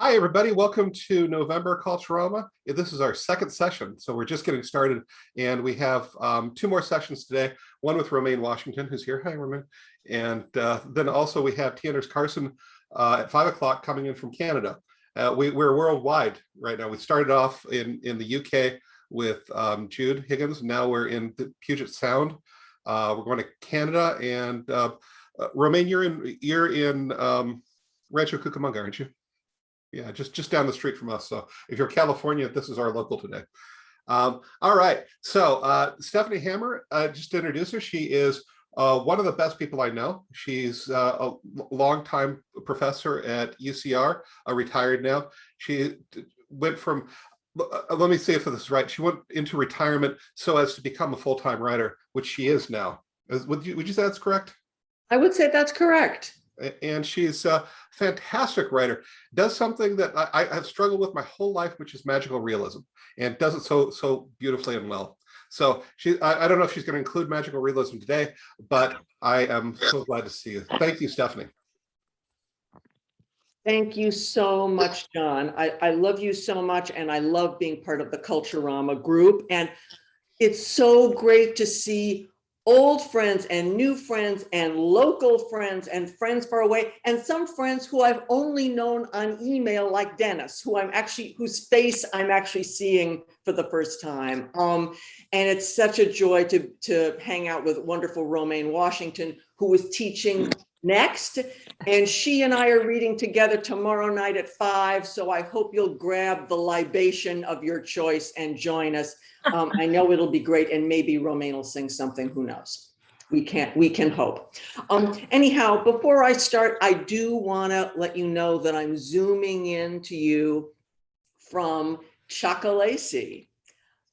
Hi, everybody. Welcome to November Culturama. This is our second session, so we're just getting started, and we have two more sessions today, one with Romaine Washington, who's here. Hi, Romaine. And then also we have T. Anders Carson at 5 o'clock coming in from Canada. We're worldwide right now. We started off in the UK with Jude Higgins. Now we're in the Puget Sound. We're going to Canada, and Romaine, you're in Rancho Cucamonga, aren't you? Yeah, just down the street from us. So if you're California, this is our local today. All right. So Stephanie Hammer, just to introduce her, she is one of the best people I know. She's a longtime professor at UCR, retired now. She went from, let me see if this is right. She went into retirement so as to become a full-time writer, which she is now. Would you say that's correct? I would say that's correct. And she's a fantastic writer, does something that I have struggled with my whole life, which is magical realism, and does it so beautifully and well. So I don't know if she's going to include magical realism today, but I am so glad to see you. Thank you, Stephanie. Thank you so much, John. I love you so much, and I love being part of the Culturama group. And it's so great to see old friends and new friends and local friends and friends far away, and some friends who I've only known on email, like Dennis, whose face I'm actually seeing for the first time. And it's such a joy to hang out with wonderful Romaine Washington, who is teaching next, and she and I are reading together tomorrow night at 5. So I hope you'll grab the libation of your choice and join us. I know it'll be great, and maybe Romaine will sing something. Who knows? We can hope. Anyhow, before I start, I do want to let you know that I'm zooming in to you from Chocolate,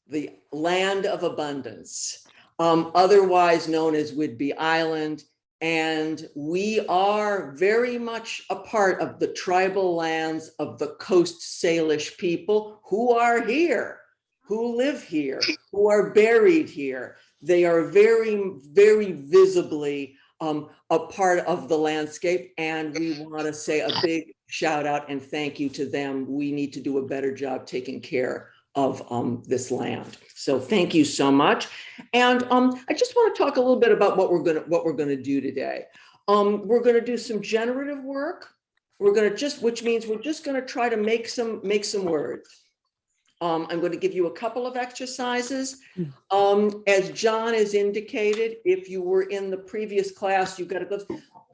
the land of abundance, otherwise known as Whidbey Island. And we are very much a part of the tribal lands of the Coast Salish people who are here, who live here, who are buried here. They are very, very visibly a part of the landscape. And we want to say a big shout out and thank you to them. We need to do a better job taking care of this land. So thank you so much. And I just want to talk a little bit about what we're gonna do today. We're gonna do some generative work. Which means we're just gonna try to make some words. I'm going to give you a couple of exercises. As John has indicated, if you were in the previous class, you've got to go.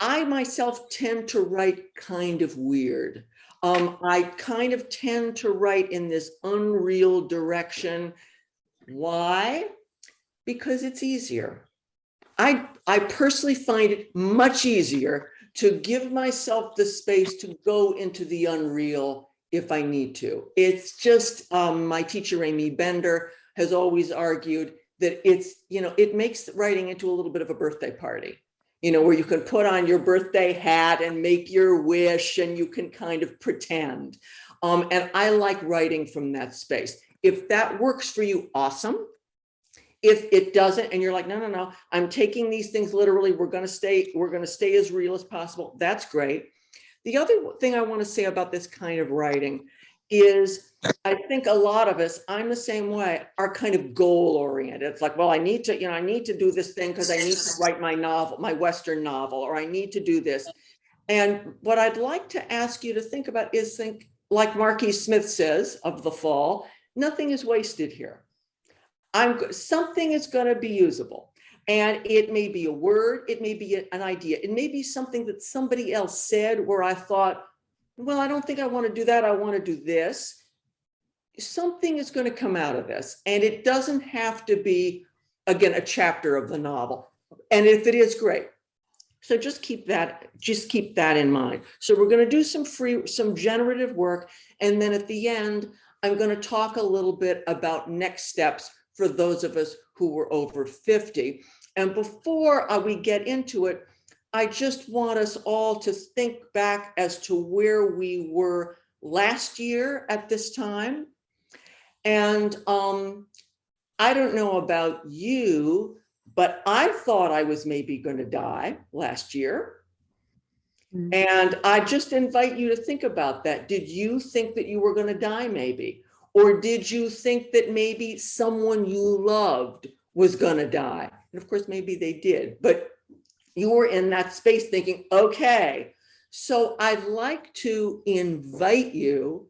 I myself tend to write kind of weird. I kind of tend to write in this unreal direction. Why? Because it's easier. I personally find it much easier to give myself the space to go into the unreal if I need to. It's just, my teacher, Amy Bender, has always argued that it makes writing into a little bit of a birthday party, where you can put on your birthday hat and make your wish and you can kind of pretend. And I like writing from that space. If that works for you, awesome. If it doesn't, and you're like, no, I'm taking these things literally, we're gonna stay as real as possible, that's great. The other thing I want to say about this kind of writing is I think a lot of us, I'm the same way, are kind of goal oriented. It's like, well, I need to do this thing because I need to write my novel, my Western novel, or I need to do this. And what I'd like to ask you to think about is think like Marquis Smith says of The Fall, nothing is wasted here. Something is going to be usable. And it may be a word, it may be an idea, it may be something that somebody else said where I thought, well, I don't think I want to do that, I want to do this. Something is going to come out of this. And it doesn't have to be, again, a chapter of the novel. And if it is, great. So just keep that in mind. So we're going to do some generative work. And then at the end, I'm going to talk a little bit about next steps for those of us who were over 50. And before we get into it, I just want us all to think back as to where we were last year at this time. And I don't know about you, but I thought I was maybe going to die last year. And I just invite you to think about that. Did you think that you were going to die maybe? Or did you think that maybe someone you loved was going to die? And of course, maybe they did, but you were in that space thinking, okay, so I'd like to invite you,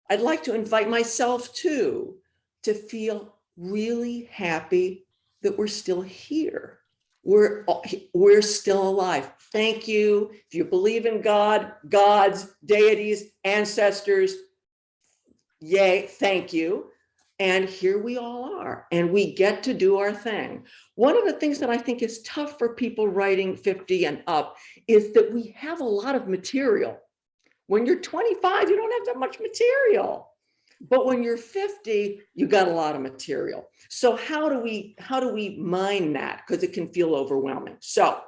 I'd like to invite myself too, to feel really happy that we're still here. We're still alive. Thank you. If you believe in God, gods, deities, ancestors, yay, thank you. And here we all are, and we get to do our thing. One of the things that I think is tough for people writing 50 and up is that we have a lot of material. When you're 25, you don't have that much material. But when you're 50, you got a lot of material. So how do we mine that? Because it can feel overwhelming. So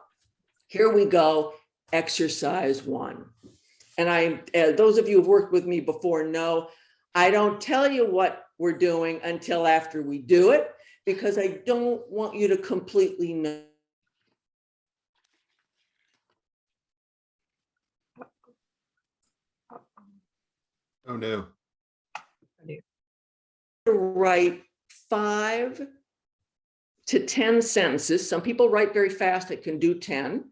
here we go, exercise 1. And those of you who've worked with me before know, I don't tell you what we're doing until after we do it, because I don't want you to completely know. Oh, no. To write 5 to 10 sentences. Some people write very fast, it can do 10.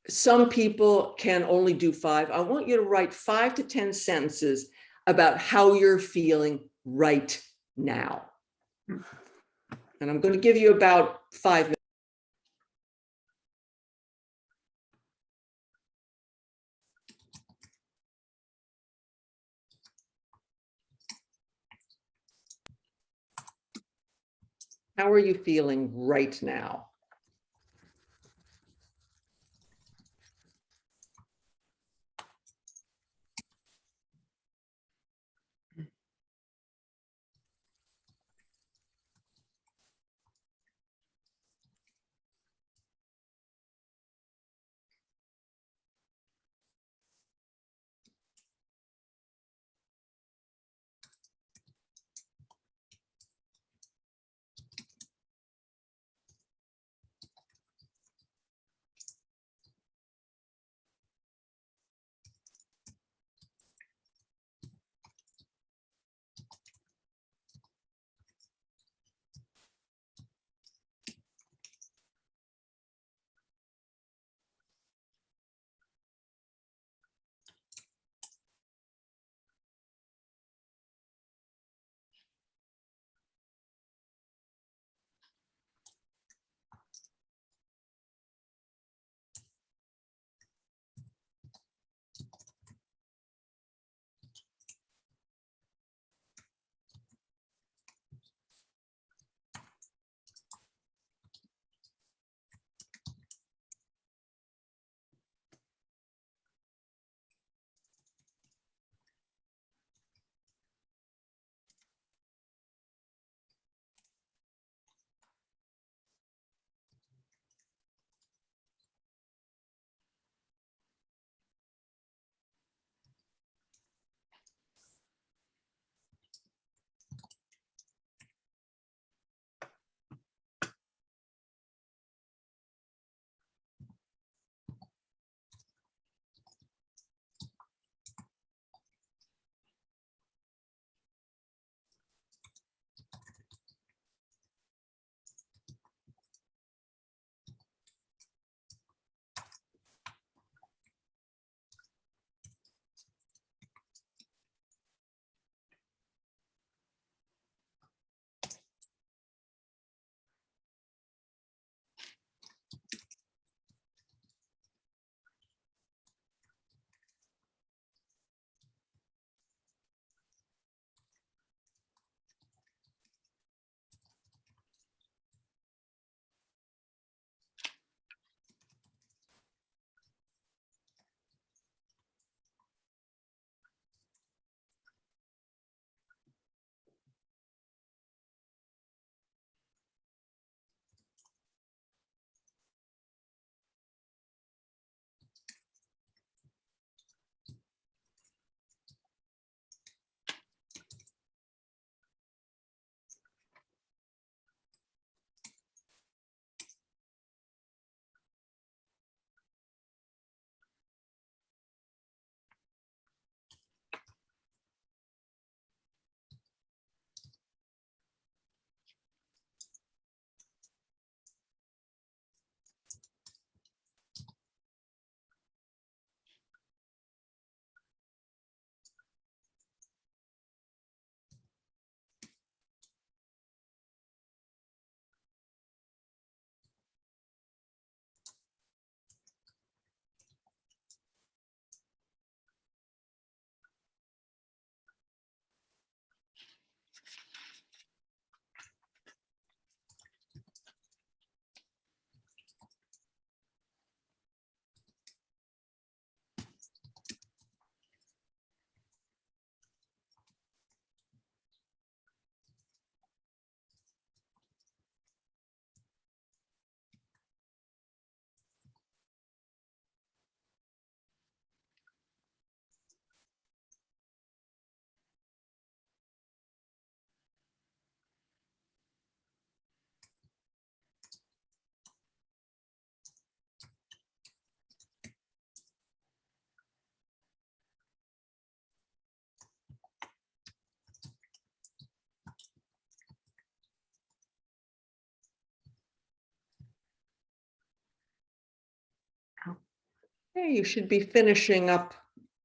Some people can only do 5. I want you to write 5 to 10 sentences about how you're feeling right now. And I'm going to give you about 5 minutes. How are you feeling right now? Hey, you should be finishing up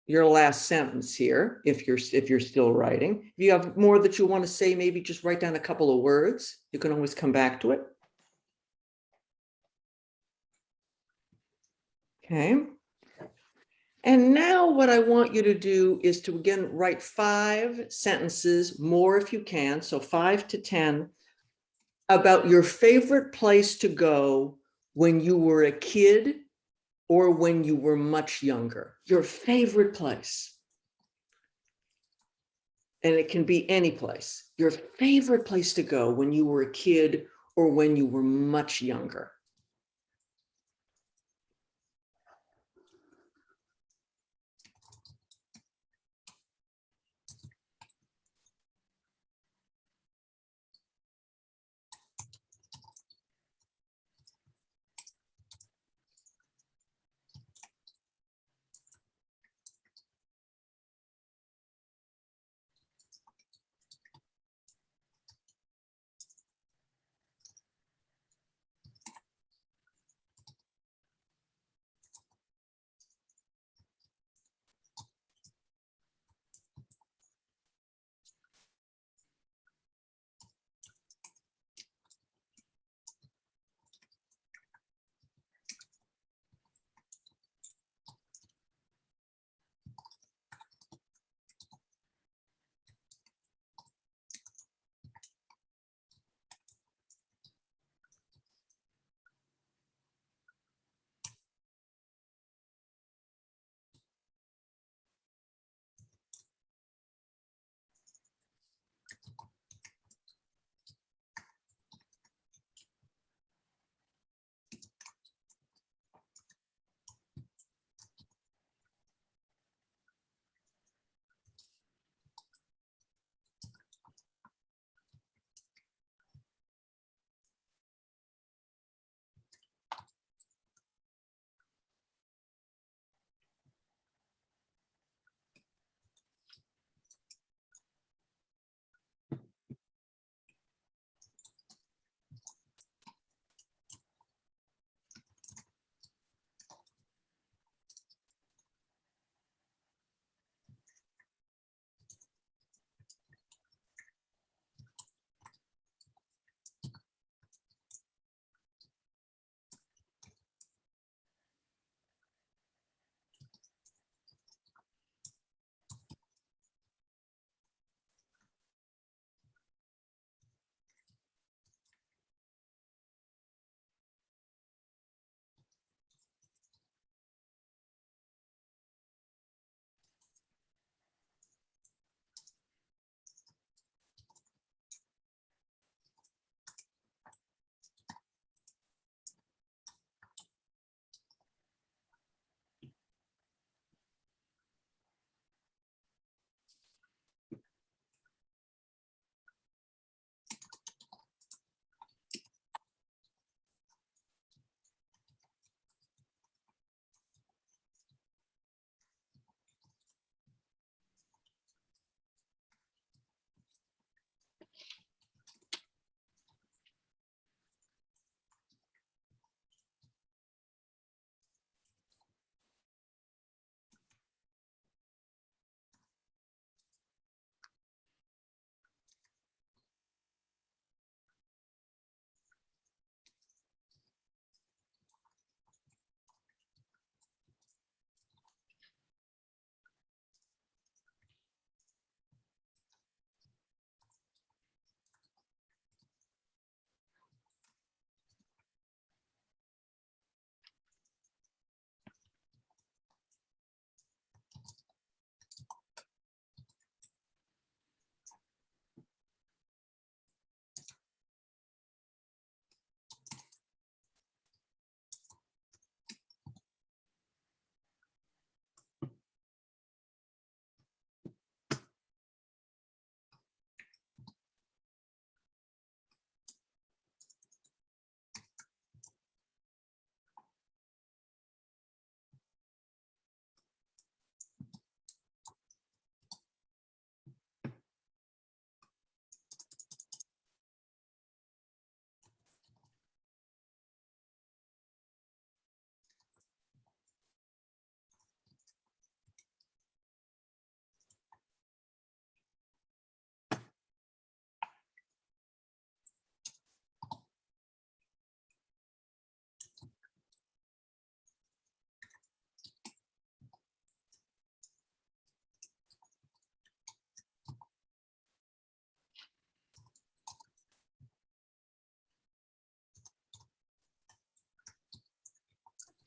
your last sentence here if you're still writing. If you have more that you want to say, maybe just write down a couple of words. You can always come back to it. Okay. And now what I want you to do is to again write 5 sentences, more if you can, so 5 to 10, about your favorite place to go when you were a kid or when you were much younger. Your favorite place. And it can be any place. Your favorite place to go when you were a kid or when you were much younger.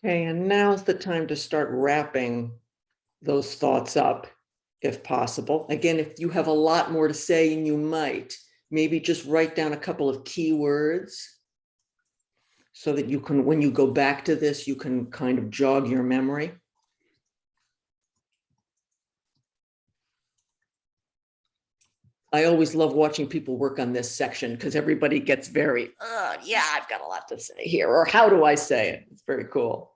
Okay, and now's the time to start wrapping those thoughts up, if possible. Again, if you have a lot more to say, and you might, maybe just write down a couple of key words so that you can, when you go back to this, you can kind of jog your memory. I always love watching people work on this section because everybody gets very, yeah, I've got a lot to say here, or how do I say it? It's very cool.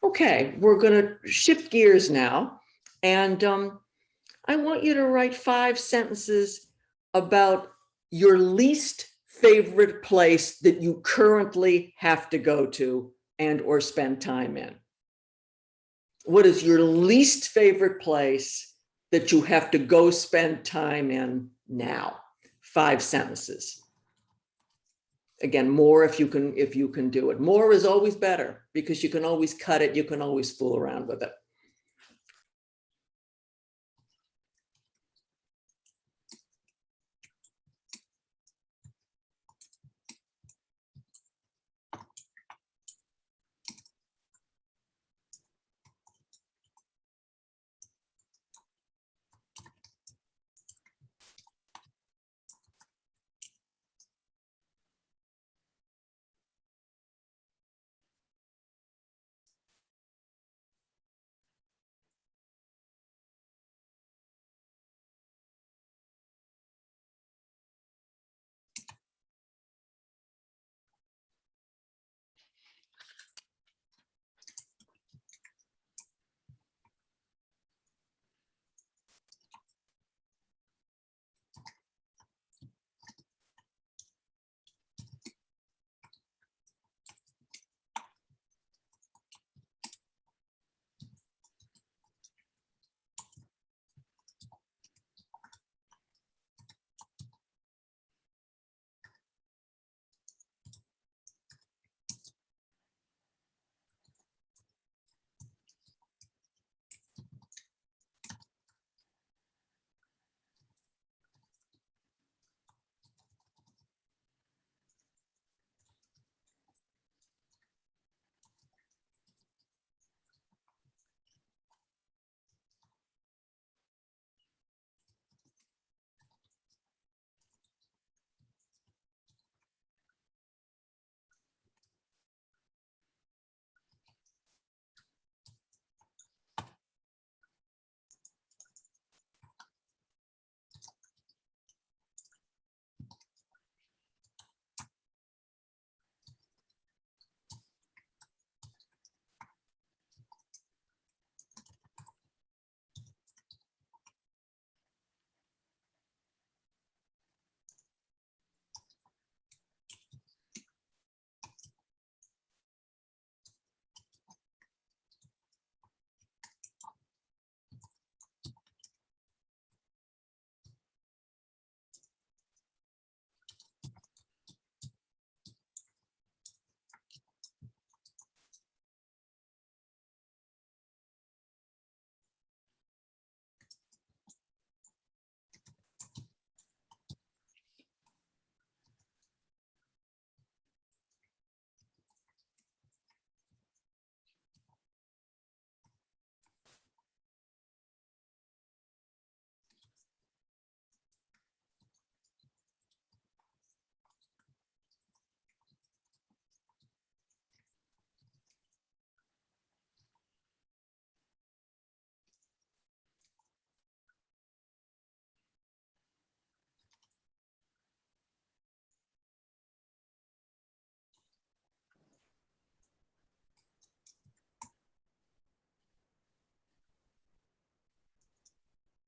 Okay, we're going to shift gears now. And I want you to write 5 sentences about your least favorite place that you currently have to go to and or spend time in. What is your least favorite place that you have to go spend time in now? 5 sentences. Again, more if you can do it. More is always better because you can always cut it. You can always fool around with it.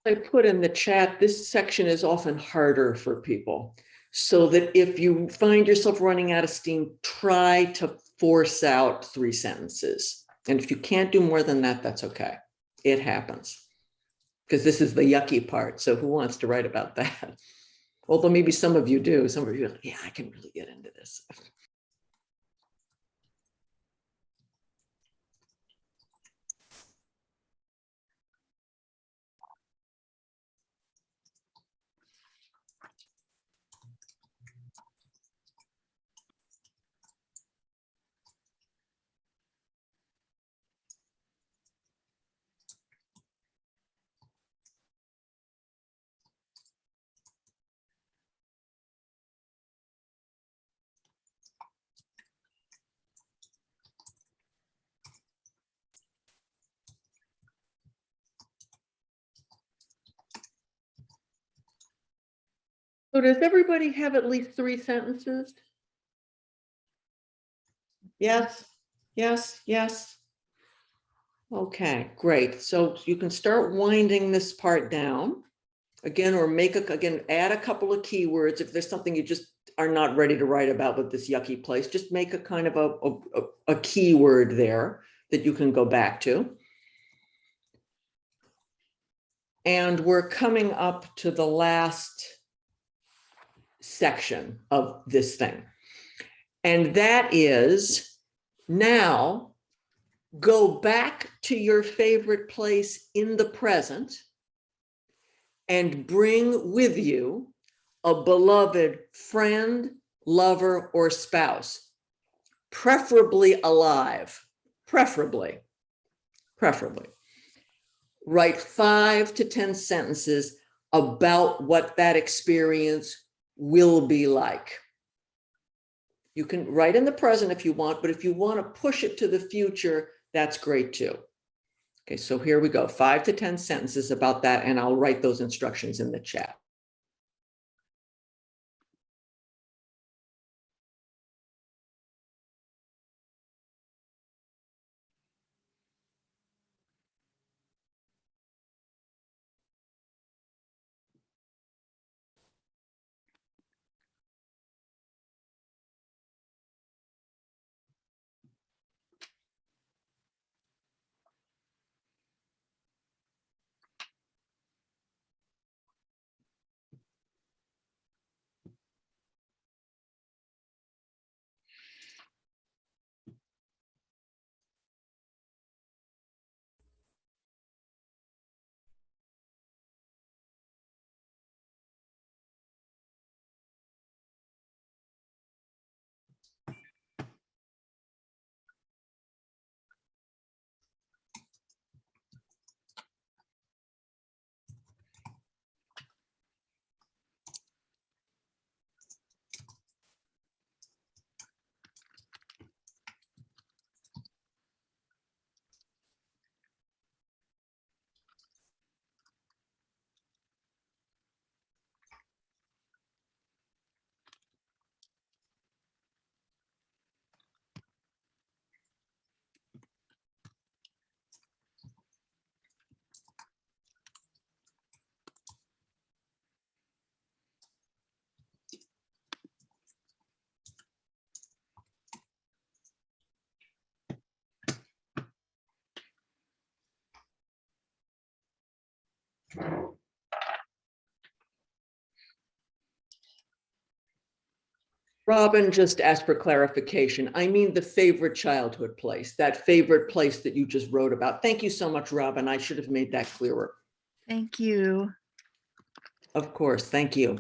I put in the chat, this section is often harder for people. So that if you find yourself running out of steam, try to force out 3 sentences. And if you can't do more than that, that's okay. It happens. Because this is the yucky part. So who wants to write about that? Although maybe some of you do. Some of you are like, yeah, I can really get into this. So does everybody have at least 3 sentences? Yes, yes, yes. Okay, great. So you can start winding this part down again, or add a couple of keywords. If there's something you just are not ready to write about with this yucky place, just make a kind of a keyword there that you can go back to. And we're coming up to the last section of this thing. And that is, now go back to your favorite place in the present and bring with you a beloved friend, lover, or spouse, preferably alive, preferably. Write 5 to 10 sentences about what that experience will be like. You can write in the present if you want, but if you want to push it to the future, that's great too. Okay, so here we go, 5 to 10 sentences about that, and I'll write those instructions in the chat. Robin just asked for clarification. I mean the favorite childhood place, that favorite place that you just wrote about. Thank you so much, Robin. I should have made that clearer. Thank you. Of course, thank you.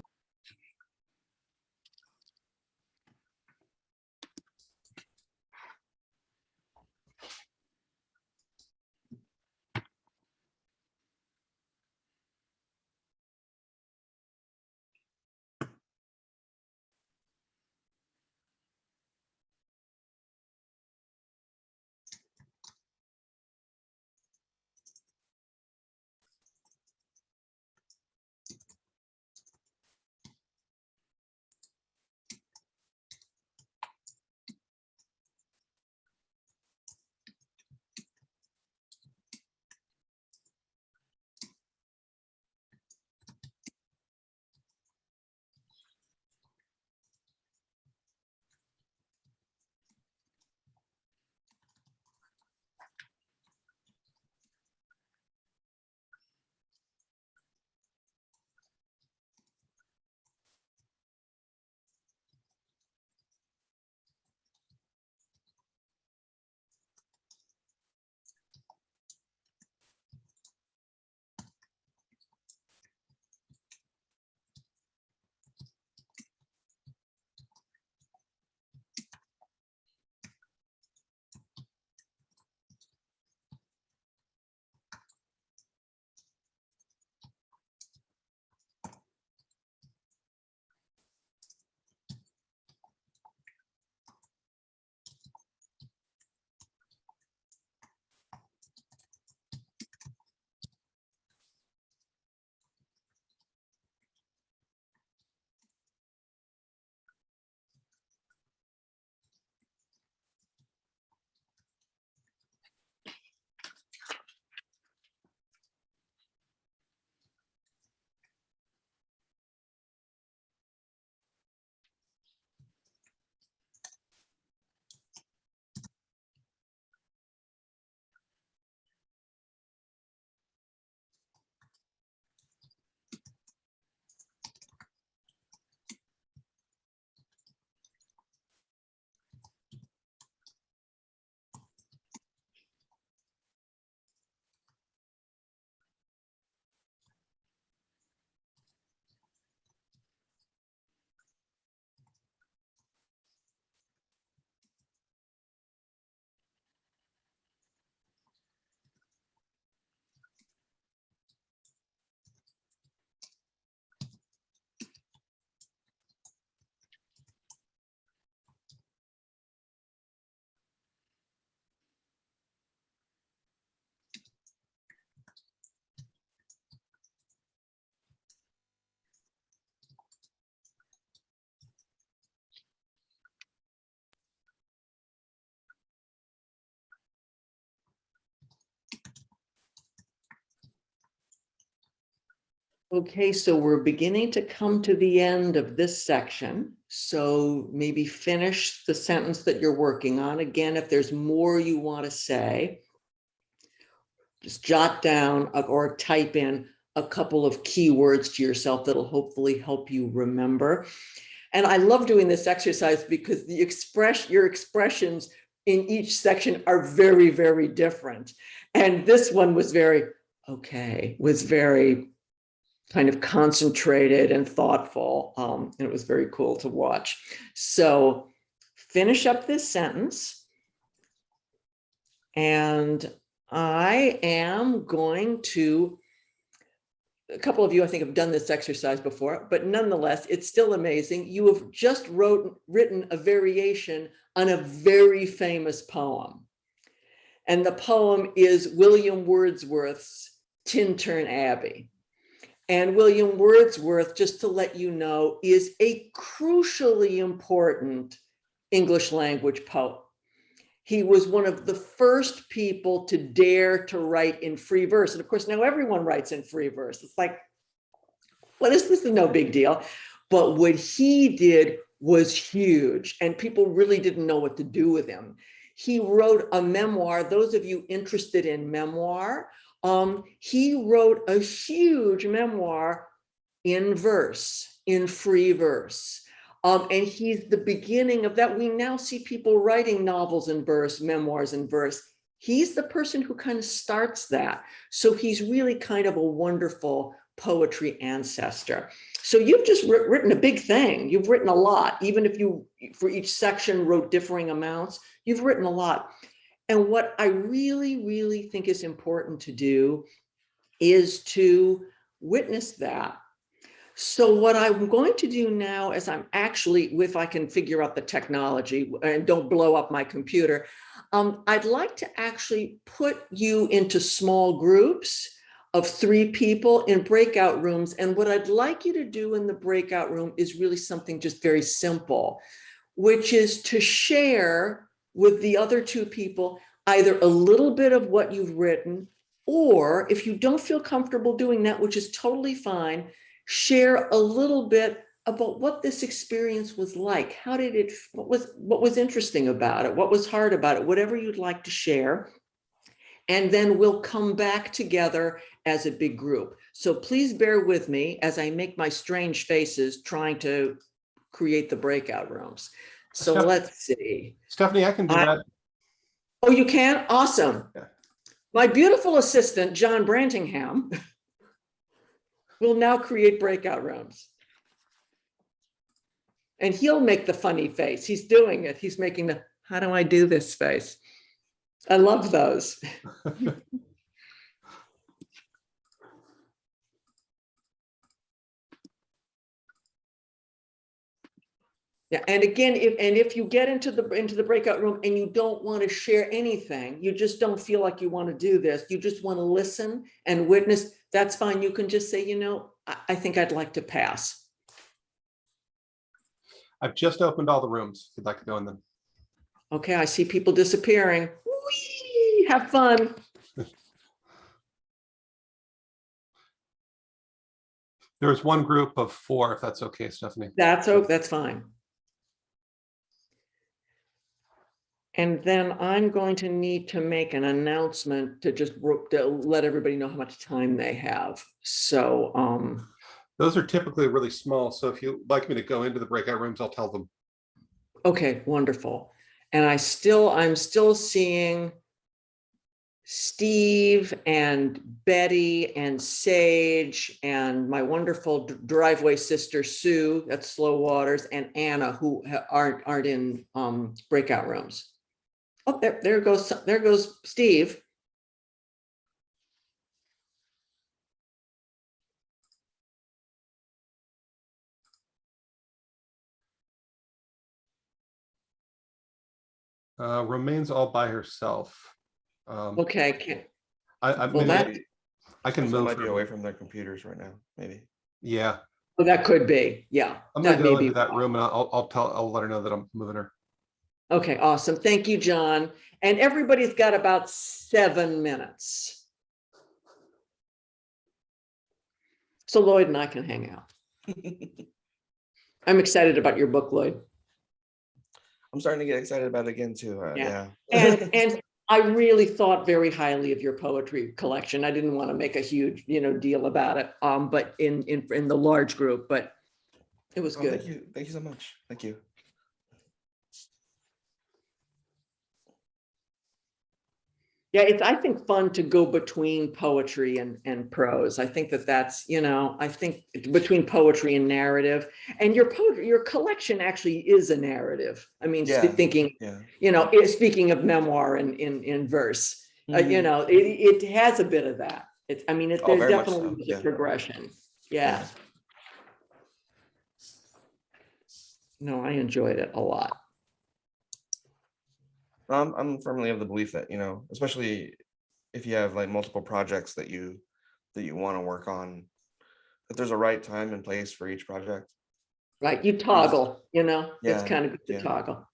Okay, so we're beginning to come to the end of this section. So maybe finish the sentence that you're working on. Again, if there's more you want to say, just jot down or type in a couple of keywords to yourself that'll hopefully help you remember. And I love doing this exercise because your expressions in each section are very, very different. And this one was very kind of concentrated and thoughtful. And it was very cool to watch. So finish up this sentence. And I am going to, a couple of you, I think, have done this exercise before, but nonetheless, it's still amazing. You have just written a variation on a very famous poem. And the poem is William Wordsworth's Tintern Abbey. And William Wordsworth, just to let you know, is a crucially important English language poet. He was one of the first people to dare to write in free verse. And of course, now everyone writes in free verse. It's like, well, this is no big deal. But what he did was huge, and people really didn't know what to do with him. He wrote a memoir. Those of you interested in memoir, he wrote a huge memoir in verse, in free verse. And he's the beginning of that. We now see people writing novels in verse, memoirs in verse. He's the person who kind of starts that. So he's really kind of a wonderful poetry ancestor. So you've just written a big thing. You've written a lot. Even if you, for each section, wrote differing amounts, you've written a lot. And what I really, really think is important to do is to witness that. So what I'm going to do now is I'm actually, if I can figure out the technology and don't blow up my computer, I'd like to actually put you into small groups of 3 people in breakout rooms. And what I'd like you to do in the breakout room is really something just very simple, which is to share with the other 2 people either a little bit of what you've written, or if you don't feel comfortable doing that, which is totally fine, share a little bit about what this experience was like. How did it, what was interesting about it? What was hard about it? Whatever you'd like to share. And then we'll come back together as a big group. So please bear with me as I make my strange faces trying to create the breakout rooms. So let's see. Stephanie, I can do that. Oh, you can? Awesome. Yeah. My beautiful assistant, John Brantingham, will now create breakout rooms. And he'll make the funny face. He's doing it. He's making the, how do I do this face? I love those. Yeah, and again, if you get into the breakout room and you don't want to share anything, you just don't feel like you want to do this, you just want to listen and witness, that's fine. You can just say, you know, I think I'd like to pass. I've just opened all the rooms if you'd like to go in them. Okay, I see people disappearing. Whee! Have fun. There's one group of 4, if that's okay, Stephanie. That's fine. And then I'm going to need to make an announcement to just to let everybody know how much time they have. So those are typically really small. So if you'd like me to go into the breakout rooms, I'll tell them. Okay, wonderful. And I'm still seeing Steve and Betty and Sage and my wonderful driveway sister Sue, that's Slow Waters, and Anna, who aren't in breakout rooms. Oh, there goes Steve. Remains all by herself. Okay. I can move might be away from their computers right now, maybe. Yeah. Oh, that could be. Yeah. I'm gonna go into that room and I'll let her know that I'm moving her. Okay, awesome. Thank you, John. And everybody's got about 7 minutes. So so Lloyd and I can hang out. I'm excited about your book, Lloyd. I'm starting to get excited about it again too. Yeah. Yeah. And I really thought very highly of your poetry collection. I didn't want to make a huge, deal about it. But in the large group, but it was Oh, good. thank you. Thank you so much. Thank you. Yeah, it's, I think, fun to go between poetry and prose. I think that's, I think between poetry and narrative, and your collection actually is a narrative. I mean, Yeah. thinking, Yeah. speaking of memoir in verse, Mhm. it has a bit of that. Oh, There very much definitely so. is a Yeah. progression. Yeah. No, I enjoyed it a lot. I'm firmly of the belief that, especially if you have like multiple projects that you want to work on, that there's a right time and place for each project. Right. You Because toggle, it's yeah, kind of good to yeah. toggle.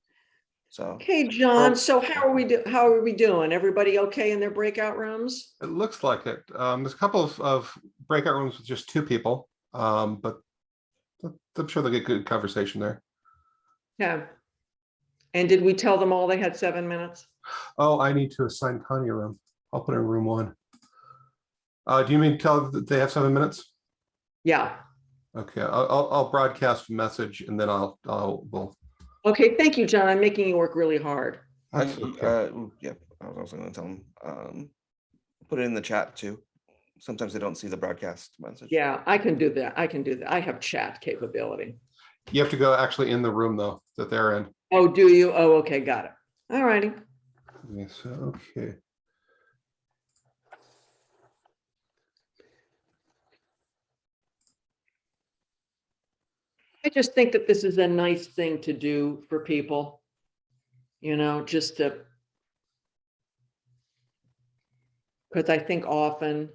So Okay, John. or So how are we doing? Everybody okay in their breakout rooms? It looks like it. There's a couple of breakout rooms with just two people, but I'm sure they'll get good conversation there. Yeah. And did we tell them all they had 7 minutes? Oh, I need to assign Tanya a room. I'll put her in room 1. Do you mean tell them that they have 7 minutes? Yeah. Okay, I'll broadcast a message and then we'll. Okay. Thank you, John. I'm making you work really hard. That's okay. yeah, I was also going to tell them, put it in the chat too. Sometimes they don't see the broadcast message. Yeah, I can do that. I have chat capability. You have to go actually in the room though that they're in. Oh, do you? Oh, okay. Got it. All righty. Yes. Okay. I just think that this is a nice thing to do for people, just to, because I think often,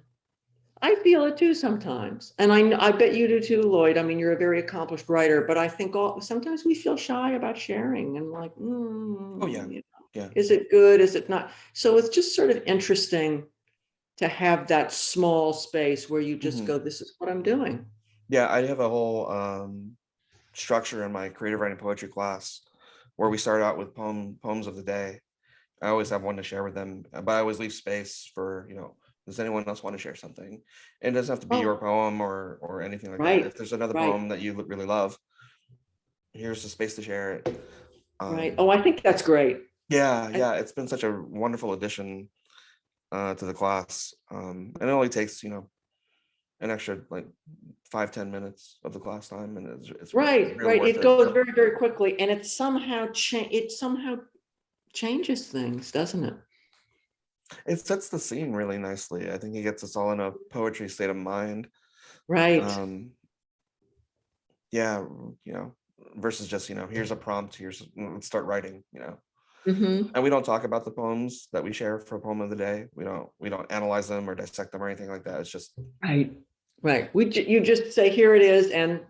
I feel it too sometimes. And I bet you do too, Lloyd. I mean, you're a very accomplished writer, but I think sometimes we feel shy about sharing and like, Oh yeah. Yeah. is it good? Is it not? So it's just sort of interesting to have that small space where you just go, this is what I'm doing. Yeah, I have a whole structure in my creative writing poetry class where we start out with poems of the day. I always have one to share with them, but I always leave space for, does anyone else want to share something? And it doesn't have to be your poem or anything like that. If there's another poem that you really love, here's the space to share it. Right. Oh, I think that's great. Yeah, it's been such a wonderful addition to the class. And it only takes, an extra like 5-10 minutes of the class time, and it's Right. really worth It goes very, very quickly, and it somehow changes things, doesn't it? It sets the scene really nicely. I think it gets us all in a poetry state of mind. Right. Yeah, versus just, here's a prompt, let's start writing, Mm-hmm. And we don't talk about the poems that we share for poem of the day. We don't analyze them or dissect them or anything like that. It's just Right. You just say, here it is, and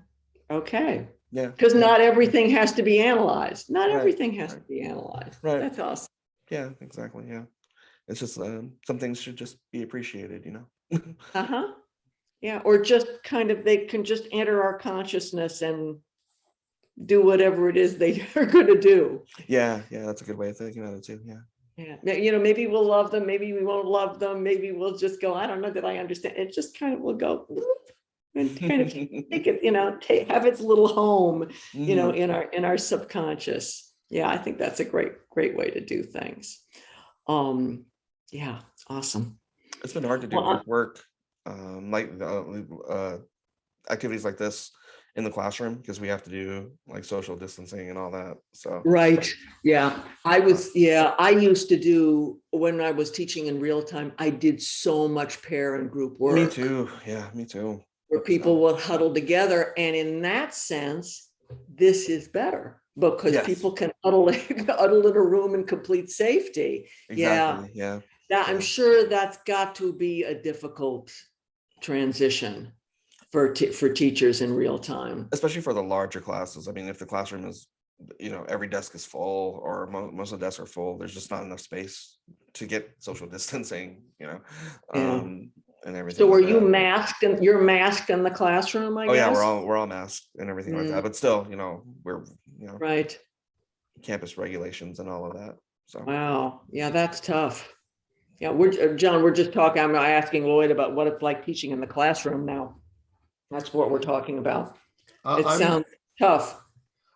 okay. yeah. Because not everything has to be analyzed. Not Right, everything has to be analyzed. Right. That's awesome. Yeah, exactly. Yeah. It's just some things should just be appreciated, Uh-huh. Yeah. Or just kind of, they can just enter our consciousness and do whatever it is they are going to do. Yeah, that's a good way of thinking about it too. Yeah. Yeah. Maybe we'll love them, maybe we won't love them, maybe we'll just go, I don't know that I understand. It just kind of will go and kind of take it, have its little home, in our subconscious. Yeah, I think that's a great way to do things. Yeah, awesome. It's been hard to do group work, like activities like this in the classroom, because we have to do like social distancing and all that. So right. Yeah. I used to do, when I was teaching in real time, I did so much pair and group work. Me too. Yeah, me too. Where people will huddle together. And in that sense, this is better because people can huddle in a room in complete safety. Exactly. Yeah. I'm sure that's got to be a difficult transition for teachers in real time, especially for the larger classes. I mean, if the classroom is, every desk is full, or most of the desks are full, there's just not enough space to get social distancing, and and everything. So are like you that. masked and you're masked in the classroom, I Oh yeah, guess? we're all masked and everything like that. But still, we're Right. campus regulations and all of that. So Wow. Yeah, that's tough. Yeah, John, we're just talking, I'm asking Lloyd about what it's like teaching in the classroom now. That's what we're talking about. It sounds tough.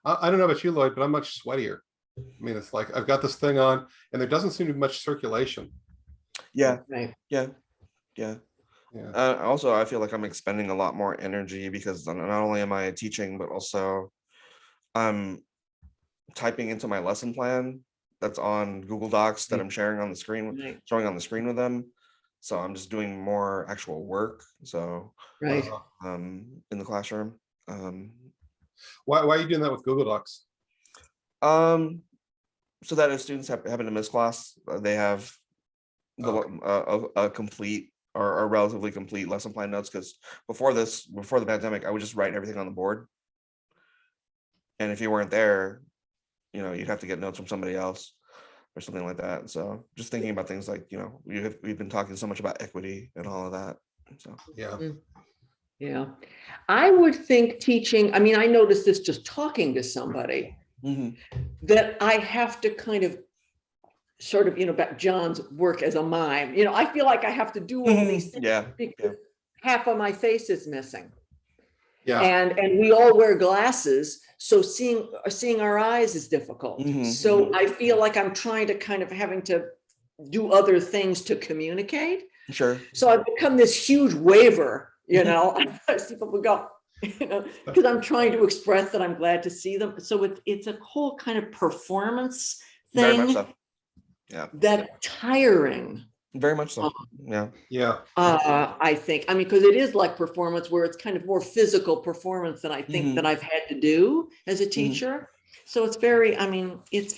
I don't know about you, Lloyd, but I'm much sweatier. I mean, it's like I've got this thing on and there doesn't seem to be much circulation. yeah, Right. yeah. Yeah. Also, I feel like I'm expending a lot more energy because not only am I teaching, but also I'm typing into my lesson plan that's on Google Docs that I'm sharing on the screen, Right. showing on the screen with them. So I'm just doing more actual work. So Right. in the classroom. Why are you doing that with Google Docs? So that if students happen to miss class, they have a complete or a relatively complete lesson plan notes. Because before the pandemic, I would just write everything on the board, and if you weren't there, you'd have to get notes from somebody else or something like that. So just thinking about things like we've been talking so much about equity and all of that. So Yeah. Yeah. I would think teaching, I mean, I noticed this just talking to somebody, that I have to kind of sort of, about John's work as a mime. I feel like I have to do all these things because half of my face is missing. Yeah. And we all wear glasses, so seeing our eyes is difficult. So I feel like I'm trying to kind of having to do other things to communicate. Sure. So I've become this huge waver, I see people go, because I'm trying to express that I'm glad to see them. So it's a whole kind of performance Very much thing. so. Yeah. That's tiring. Very much so. Yeah. Yeah. I think, because it is like performance where it's kind of more physical performance than I think that I've had to do as a teacher. So it's very weird. It's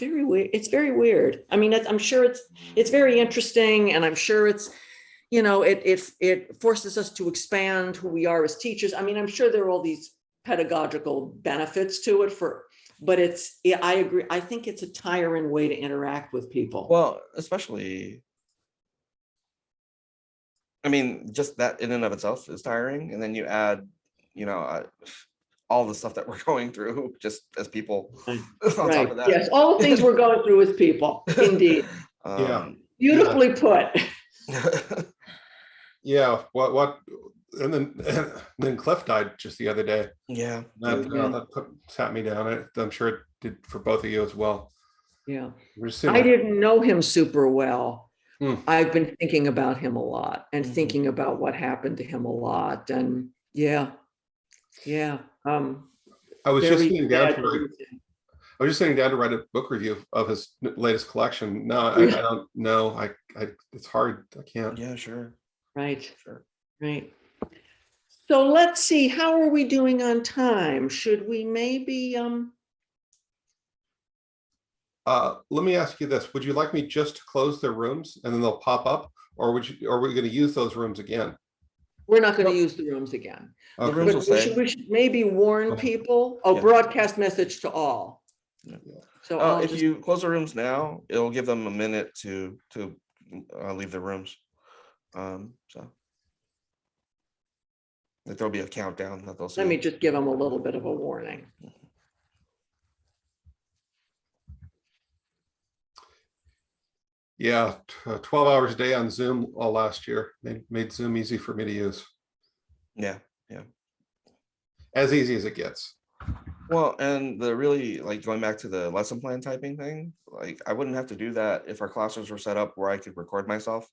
very weird. I'm sure it's very interesting, and I'm sure it's, it forces us to expand who we are as teachers. I'm sure there are all these pedagogical benefits to it but I agree. I think it's a tiring way to interact with people. Well, especially, just that in and of itself is tiring. And then you add, all the stuff that we're going through just as people. On top of that. Yes, all the things we're going through as people. Indeed. Beautifully put. Yeah. What? And then Cliff died just the other day. Yeah. That sat me down. I'm sure it did for both of you as well. Yeah. I didn't know him super well. I've been thinking about him a lot and thinking about what happened to him a lot. And yeah. I was just sitting down to write a book review of his latest collection. No, I don't know. It's hard. I can't. Yeah, sure. Right. Sure. Right. So let's see, how are we doing on time? Should we maybe, let me ask you this. Would you like me just to close their rooms and then they'll pop up, or are we going to use those rooms again? we're not going to use the rooms again. The Okay. rooms will But stay. we should maybe warn people, broadcast message to all. Yeah. So if you close the rooms now, it'll give them a minute to leave the rooms. So like there'll be a countdown that they'll see. let me just give them a little bit of a warning. Yeah, 12 hours a day on Zoom all last year. They made Zoom easy for me to use. Yeah. As easy as it gets. Well, and the really going back to the lesson plan typing thing, I wouldn't have to do that if our classrooms were set up where I could record myself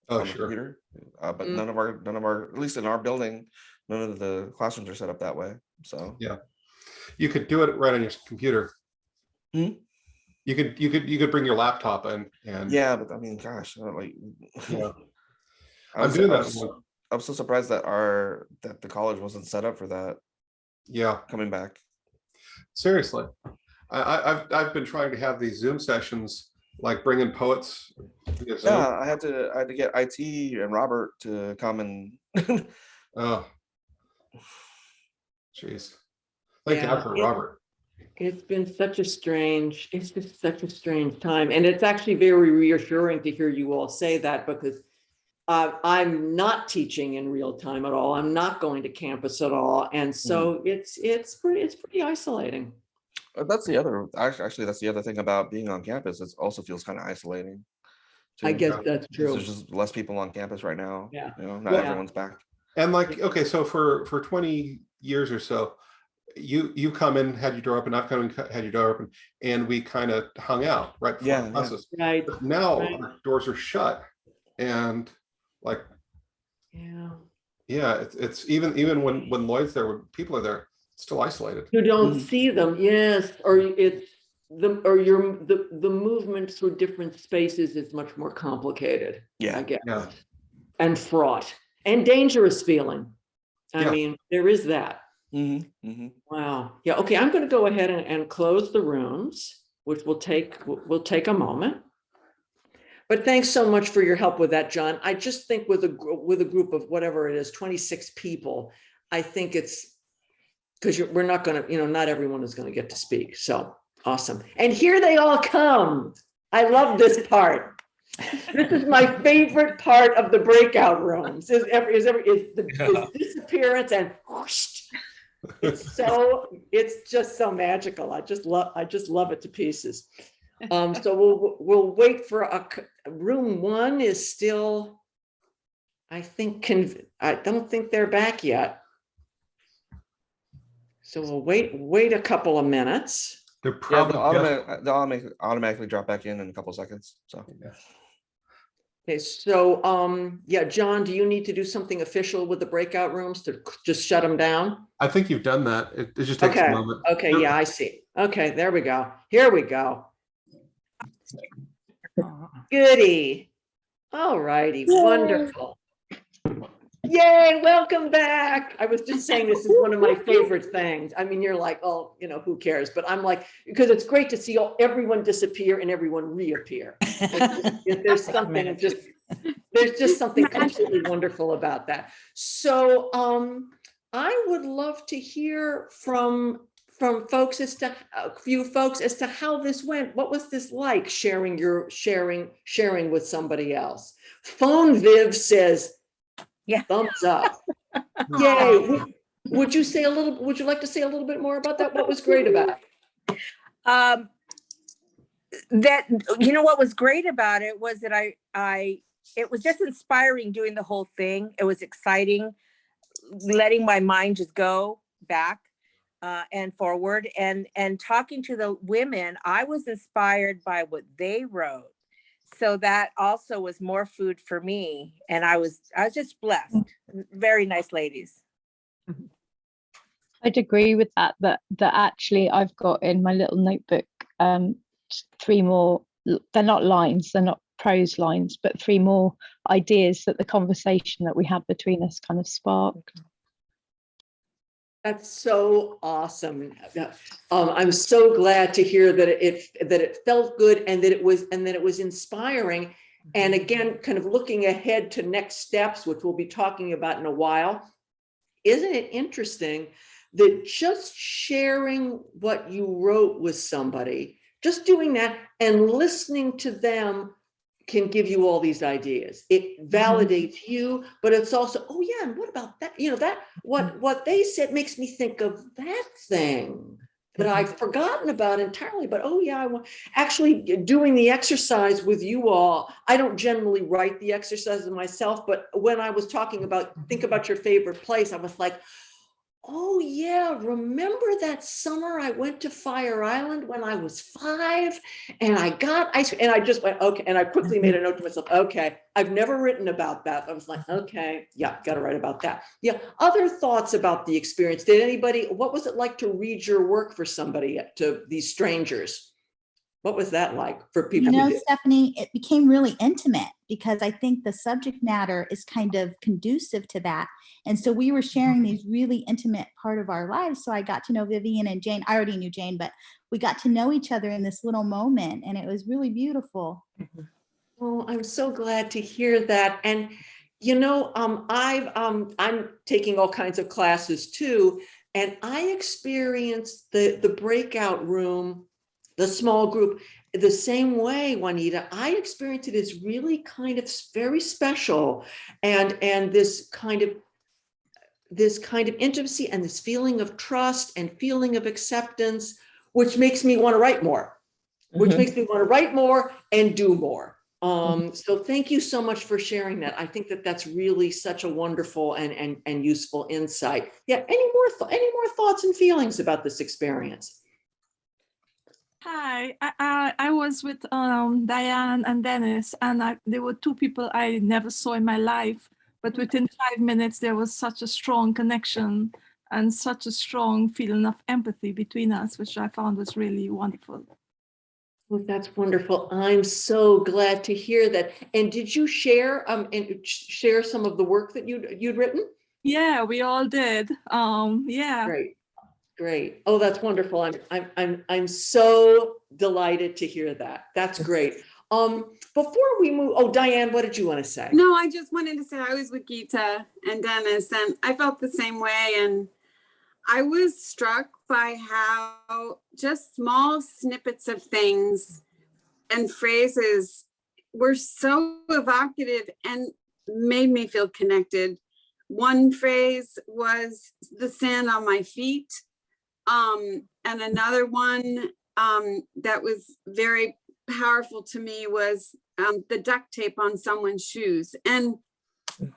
on the computer. But none of our, at least in our building, none of the classrooms are set up that way. So yeah, you could do it right on your computer. You could bring your laptop in and but gosh, I'm doing that. I'm so surprised that the college wasn't set up for that. Yeah, coming back. Seriously, I've been trying to have these Zoom sessions, like bring in poets. Yeah, I had to get IT and Robert to come and. Oh, jeez! Thank God for Robert. It's been such a strange time, and it's actually very reassuring to hear you all say that, because I'm not teaching in real time at all. I'm not going to campus at all. And so it's pretty isolating. That's the other, actually, that's the other thing about being on campus. It also feels kind of isolating. I too. guess that's Because true. there's just less people on campus right now. Yeah. Not Well, everyone's back. And like, okay, so for 20 years or so, you come in, had your door open, I've come in, had your door open, and we kind of hung out right before Yeah, classes. Right. But now Right. our doors are shut, and like, Yeah. it's even when Lloyd's there, when people are there, it's still isolated. You don't see them, yes, or it's the movement through different spaces is much more complicated, I guess. Yeah. And fraught and dangerous feeling. I Yeah. mean, there is that. Wow. Yeah. Okay. I'm going to go ahead and close the rooms, which will take a moment. But thanks so much for your help with that, John. I just think with a group of whatever it is, 26 people, I think it's because we're not going to, not everyone is going to get to speak. So awesome. And here they all come. I love this part. This is my favorite part of the breakout rooms is the disappearance and whoosh. It's just so magical. I just love it to pieces. So we'll wait for room 1 is still, I think, I don't think they're back yet. So we'll wait a couple of minutes. They're probably they'll automatically drop back in a couple of seconds. So Okay, so yeah, John, do you need to do something official with the breakout rooms to just shut them down? I think you've done that. It just takes a moment. Okay, yeah, I see. Okay, there we go. Here we go. Goody. All righty, wonderful. Yay, welcome back. I was just saying this is one of my favorite things. I mean, you're like, oh, who cares? But I'm like, because it's great to see everyone disappear and everyone reappear. There's just something absolutely wonderful about that. So I would love to hear from folks as to a few folks as to how this went. What was this like sharing with somebody else? Phone Viv says, yeah, thumbs up. Yay. Would you like to say a little bit more about that? What was great about it? That, what was great about it was that it was just inspiring doing the whole thing. It was exciting, letting my mind just go back and forward and talking to the women. I was inspired by what they wrote. So that also was more food for me. And I was just blessed. Very nice ladies. I'd agree with that actually I've got in my little notebook 3 more, they're not lines, they're not prose lines, but 3 more ideas that the conversation that we had between us kind of sparked. That's so awesome. I'm so glad to hear that it felt good and that it was inspiring. And again, kind of looking ahead to next steps, which we'll be talking about in a while. Isn't it interesting that just sharing what you wrote with somebody, just doing that and listening to them can give you all these ideas. It validates you, but it's also, oh yeah, and what about that? What they said makes me think of that thing that I've forgotten about entirely, but oh yeah, actually doing the exercise with you all. I don't generally write the exercises myself, but when I was talking about, think about your favorite place, I was like, oh yeah, remember that summer I went to Fire Island when I was 5 and I got ice and I just went, okay. And I quickly made a note to myself, okay, I've never written about that. I was like, okay, yeah, got to write about that. Yeah. Other thoughts about the experience? What was it like to read your work for somebody, to these strangers? What was that like for people? Stephanie, it became really intimate because I think the subject matter is kind of conducive to that. And so we were sharing these really intimate part of our lives. So I got to know Vivian and Jane. I already knew Jane, but we got to know each other in this little moment and it was really beautiful. Oh, I'm so glad to hear that. And, I'm taking all kinds of classes too. And I experienced the breakout room the small group, the same way, Juanita, I experienced it as really kind of very special, and this kind of intimacy and this feeling of trust and feeling of acceptance, which makes me want to write more, and do more. So thank you so much for sharing that. I think that that's really such a wonderful and useful insight. Yeah. Any more thoughts and feelings about this experience? Hi, I was with Diane and Dennis, and there were two people I never saw in my life, but within 5 minutes, there was such a strong connection and such a strong feeling of empathy between us, which I found was really wonderful. Well, that's wonderful. I'm so glad to hear that. And did you share share some of the work that you'd written? Yeah, we all did. Yeah. Great. Oh, that's wonderful. I'm so delighted to hear that. That's great. Before we move, oh, Diane, what did you want to say? No, I just wanted to say I was with Geeta and Dennis, and I felt the same way. And I was struck by how just small snippets of things and phrases were so evocative and made me feel connected. One phrase was the sand on my feet. And another one that was very powerful to me was the duct tape on someone's shoes. And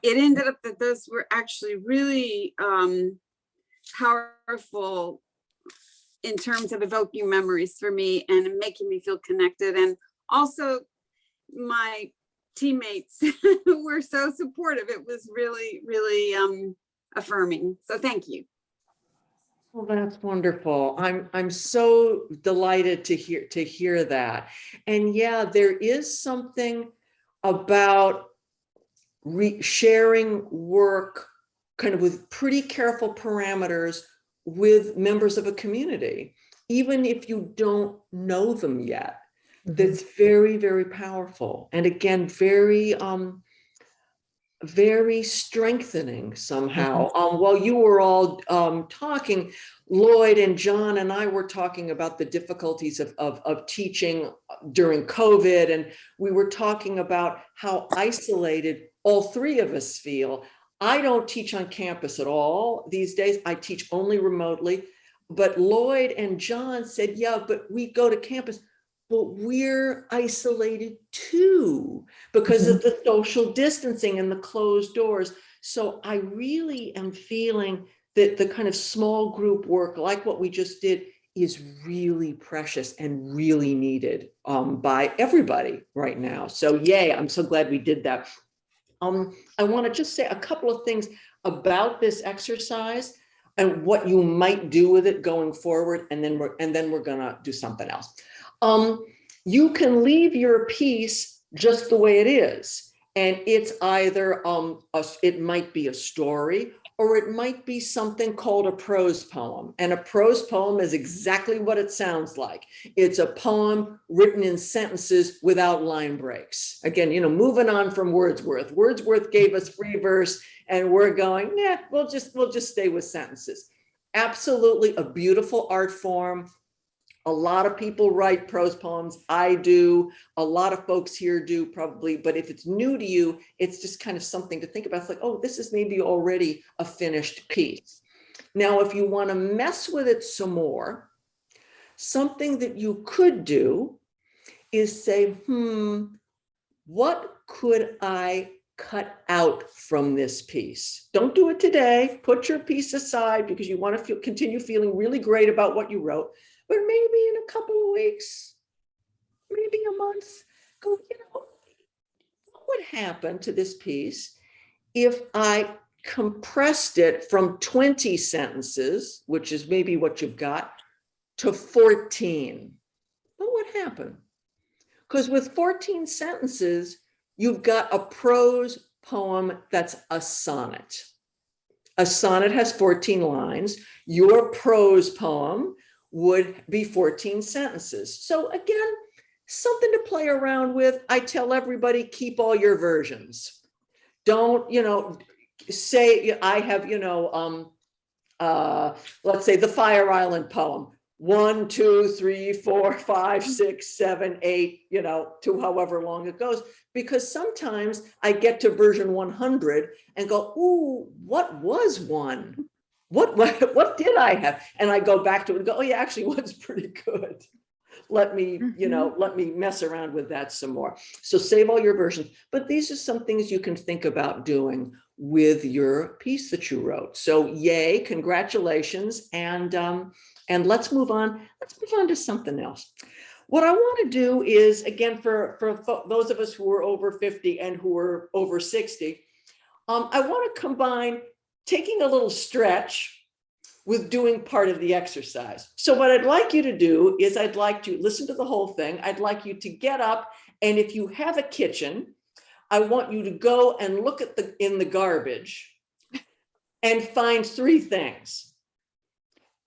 it ended up that those were actually really powerful in terms of evoking memories for me and making me feel connected. And also my teammates were so supportive. It was really, really affirming. So thank you. Well, that's wonderful. I'm so delighted to hear that. And yeah, there is something about sharing work kind of with pretty careful parameters with members of a community, even if you don't know them yet. That's very, very powerful. And again, very strengthening somehow. While you were all talking, Lloyd and John and I were talking about the difficulties of teaching during COVID. And we were talking about how isolated all three of us feel. I don't teach on campus at all these days. I teach only remotely. But Lloyd and John said, yeah, but we go to campus, but we're isolated too because of the social distancing and the closed doors. So I really am feeling that the kind of small group work, like what we just did, is really precious and really needed by everybody right now. So yay, I'm so glad we did that. I want to just say a couple of things about this exercise and what you might do with it going forward, and then we're gonna do something else. You can leave your piece just the way it is, and it's either it might be a story, or it might be something called a prose poem. And a prose poem is exactly what it sounds like. It's a poem written in sentences without line breaks. Again, moving on from Wordsworth. Wordsworth gave us free verse, and we're going, nah, we'll just stay with sentences. Absolutely a beautiful art form. A lot of people write prose poems. I do. A lot of folks here do probably. But if it's new to you, it's just kind of something to think about. It's like, oh, this is maybe already a finished piece. Now, if you want to mess with it some more, something that you could do is say, what could I cut out from this piece? Don't do it today. Put your piece aside because you want to continue feeling really great about what you wrote. But maybe in a couple of weeks, maybe a month, go, what would happen to this piece if I compressed it from 20 sentences, which is maybe what you've got, to 14? What would happen? Because with 14 sentences, you've got a prose poem that's a sonnet. A sonnet has 14 lines. Your prose poem would be 14 sentences. So again, something to play around with. I tell everybody, keep all your versions. Don't, say I have, let's say the Fire Island poem. 1, 2, 3, 4, 5, 6, 7, 8, you know, to however long it goes. Because sometimes I get to version 100 and go, ooh, what was one? What did I have? And I go back to it and go, oh yeah, actually one's pretty good. Let me, you know, let me mess around with that some more. So save all your versions. But these are some things you can think about doing with your piece that you wrote. So yay, congratulations. And let's move on. Let's move on to something else. What I want to do is, again, for those of us who are over 50 and who are over 60, I want to combine taking a little stretch with doing part of the exercise. So what I'd like you to do is I'd like to listen to the whole thing. I'd like you to get up, and if you have a kitchen, I want you to go and look at in the garbage and find 3 things.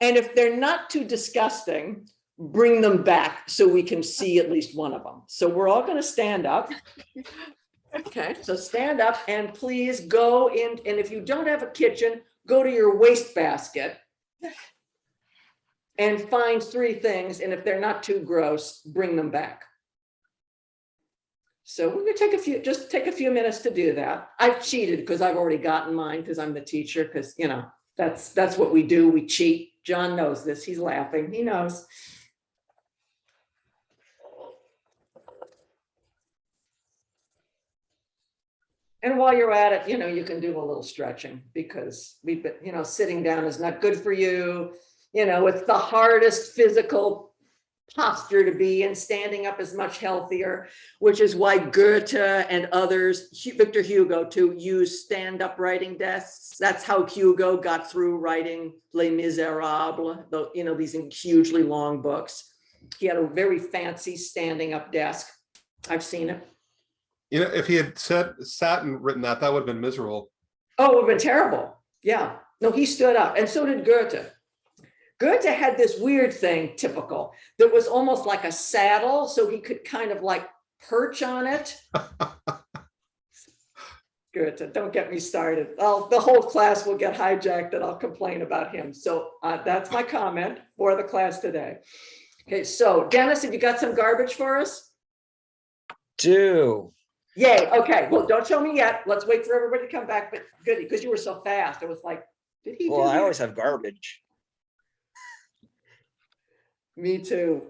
And if they're not too disgusting, bring them back so we can see at least one of them. So we're all going to stand up. Okay, so stand up and please go in. And if you don't have a kitchen, go to your wastebasket and find 3 things. And if they're not too gross, bring them back. So we're going to just take a few minutes to do that. I've cheated because I've already gotten mine because I'm the teacher, because, you know, that's what we do. We cheat. John knows this. He's laughing. He knows. And while you're at it, you know, you can do a little stretching, because we've been, you know, sitting down is not good for you. You know, it's the hardest physical posture to be in. Standing up is much healthier, which is why Goethe and others, Victor Hugo too, used stand-up writing desks. That's how Hugo got through writing Les Miserables, you know, these hugely long books. He had a very fancy standing up desk. I've seen it. You know, if he had sat and written that, that would have been miserable. Oh, it would have been terrible. Yeah. No, he stood up, and so did Goethe. Goethe had this weird thing, typical, that was almost like a saddle, so he could kind of like perch on it. Goethe, don't get me started. The whole class will get hijacked and I'll complain about him. So that's my comment for the class today. Okay, so Dennis, have you got some garbage for us? Do. Yay, okay, well, don't show me yet. Let's wait for everybody to come back, but good, because you were so fast. It was like, did he? Well, I always have garbage. Me too.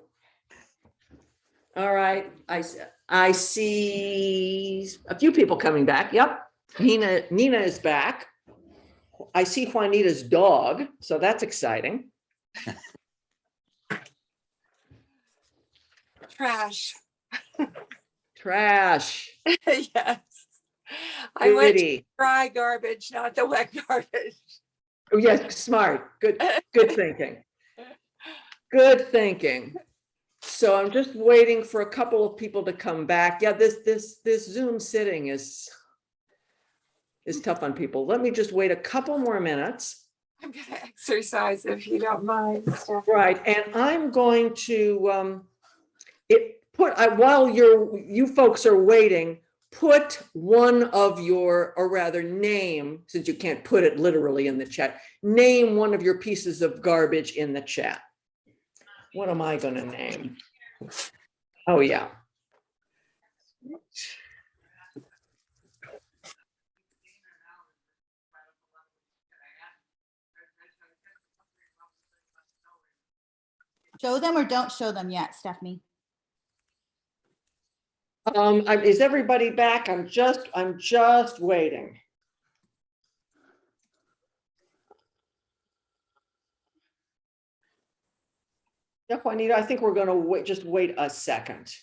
All right, I see a few people coming back. Yep, Nina is back. I see Juanita's dog, so that's exciting. Trash. Trash. Yes. I went to Goody. dry garbage, not the wet garbage. Oh, yes, smart. Good thinking. Good thinking. So I'm just waiting for a couple of people to come back. Yeah, this Zoom sitting is tough on people. Let me just wait a couple more minutes. I'm gonna exercise if you don't mind. Right, and I'm going to while you folks are waiting, put one of your, or rather name, since you can't put it literally in the chat, name one of your pieces of garbage in the chat. What am I going to name? Oh, yeah. Show them or don't show them yet, Stephanie. Is everybody back? I'm just waiting. Yeah, Juanita, I think we're going to just wait a second.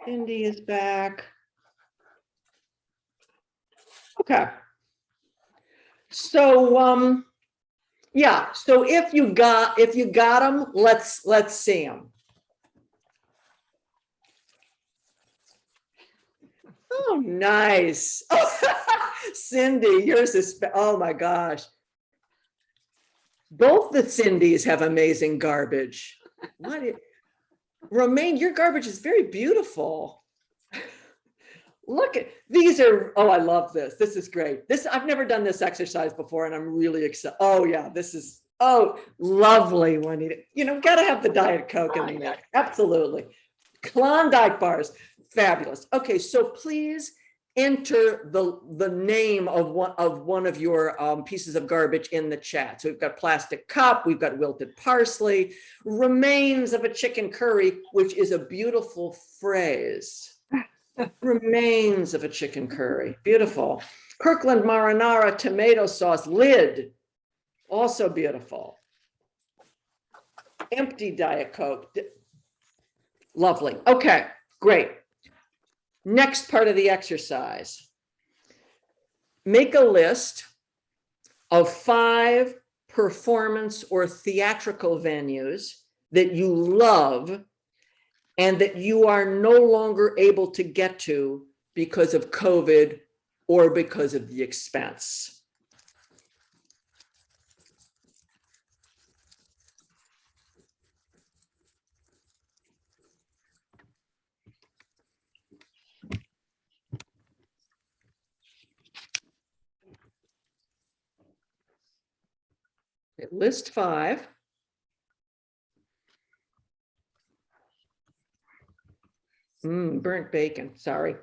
Cindy is back. Okay. So, yeah, so if you got them, let's see them. Oh, nice. Cindy, yours is, oh my gosh. Both the Cindys have amazing garbage. Romaine, your garbage is very beautiful. Look at, these are, oh, I love this. This is great. This, I've never done this exercise before and I'm really excited. Oh yeah, this is, oh, lovely, Juanita. You know, gotta have the Diet Coke in the mix. Absolutely. Klondike bars, fabulous. Okay, so please enter the name of one of your pieces of garbage in the chat. So we've got plastic cup, we've got wilted parsley, remains of a chicken curry, which is a beautiful phrase. Remains of a chicken curry, beautiful. Kirkland marinara tomato sauce lid, also beautiful. Empty Diet Coke, lovely. Okay, great. Next part of the exercise. Make a list of 5 performance or theatrical venues that you love and that you are no longer able to get to because of COVID or because of the expense. Okay, list 5. Burnt bacon, sorry.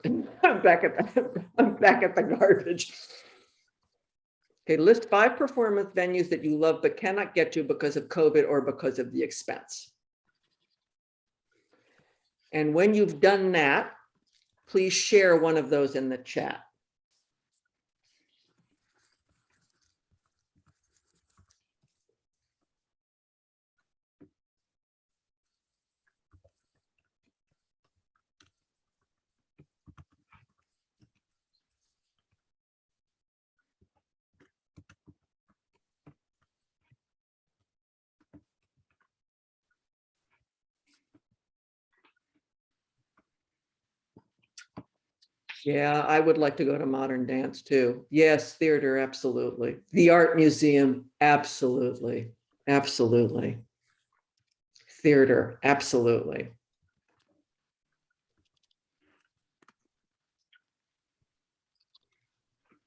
I'm back at the garbage. Okay, list 5 performance venues that you love but cannot get to because of COVID or because of the expense. And when you've done that, please share one of those in the chat. Yeah, I would like to go to modern dance too. Yes, theater, absolutely. The art museum, absolutely. Absolutely. Theater, absolutely.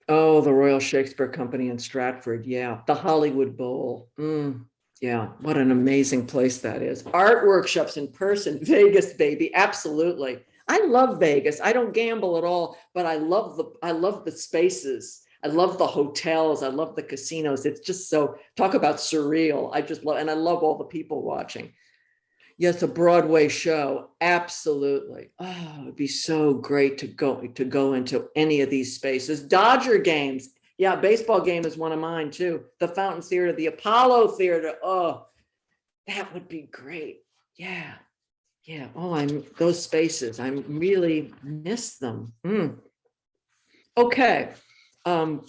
Oh, the Royal Shakespeare Company in Stratford. Yeah. The Hollywood Bowl. Yeah. What an amazing place that is. Art workshops in person. Vegas, baby. Absolutely. I love Vegas. I don't gamble at all, but I love the spaces. I love the hotels. I love the casinos. It's just so, talk about surreal. I just love, and I love all the people watching. Yes, a Broadway show. Absolutely. Oh, it'd be so great to go into any of these spaces. Dodger games. Yeah, baseball game is one of mine too. The Fountain Theater, the Apollo Theater. Oh, that would be great. Yeah. Yeah. Oh, those spaces. I really miss them. Okay.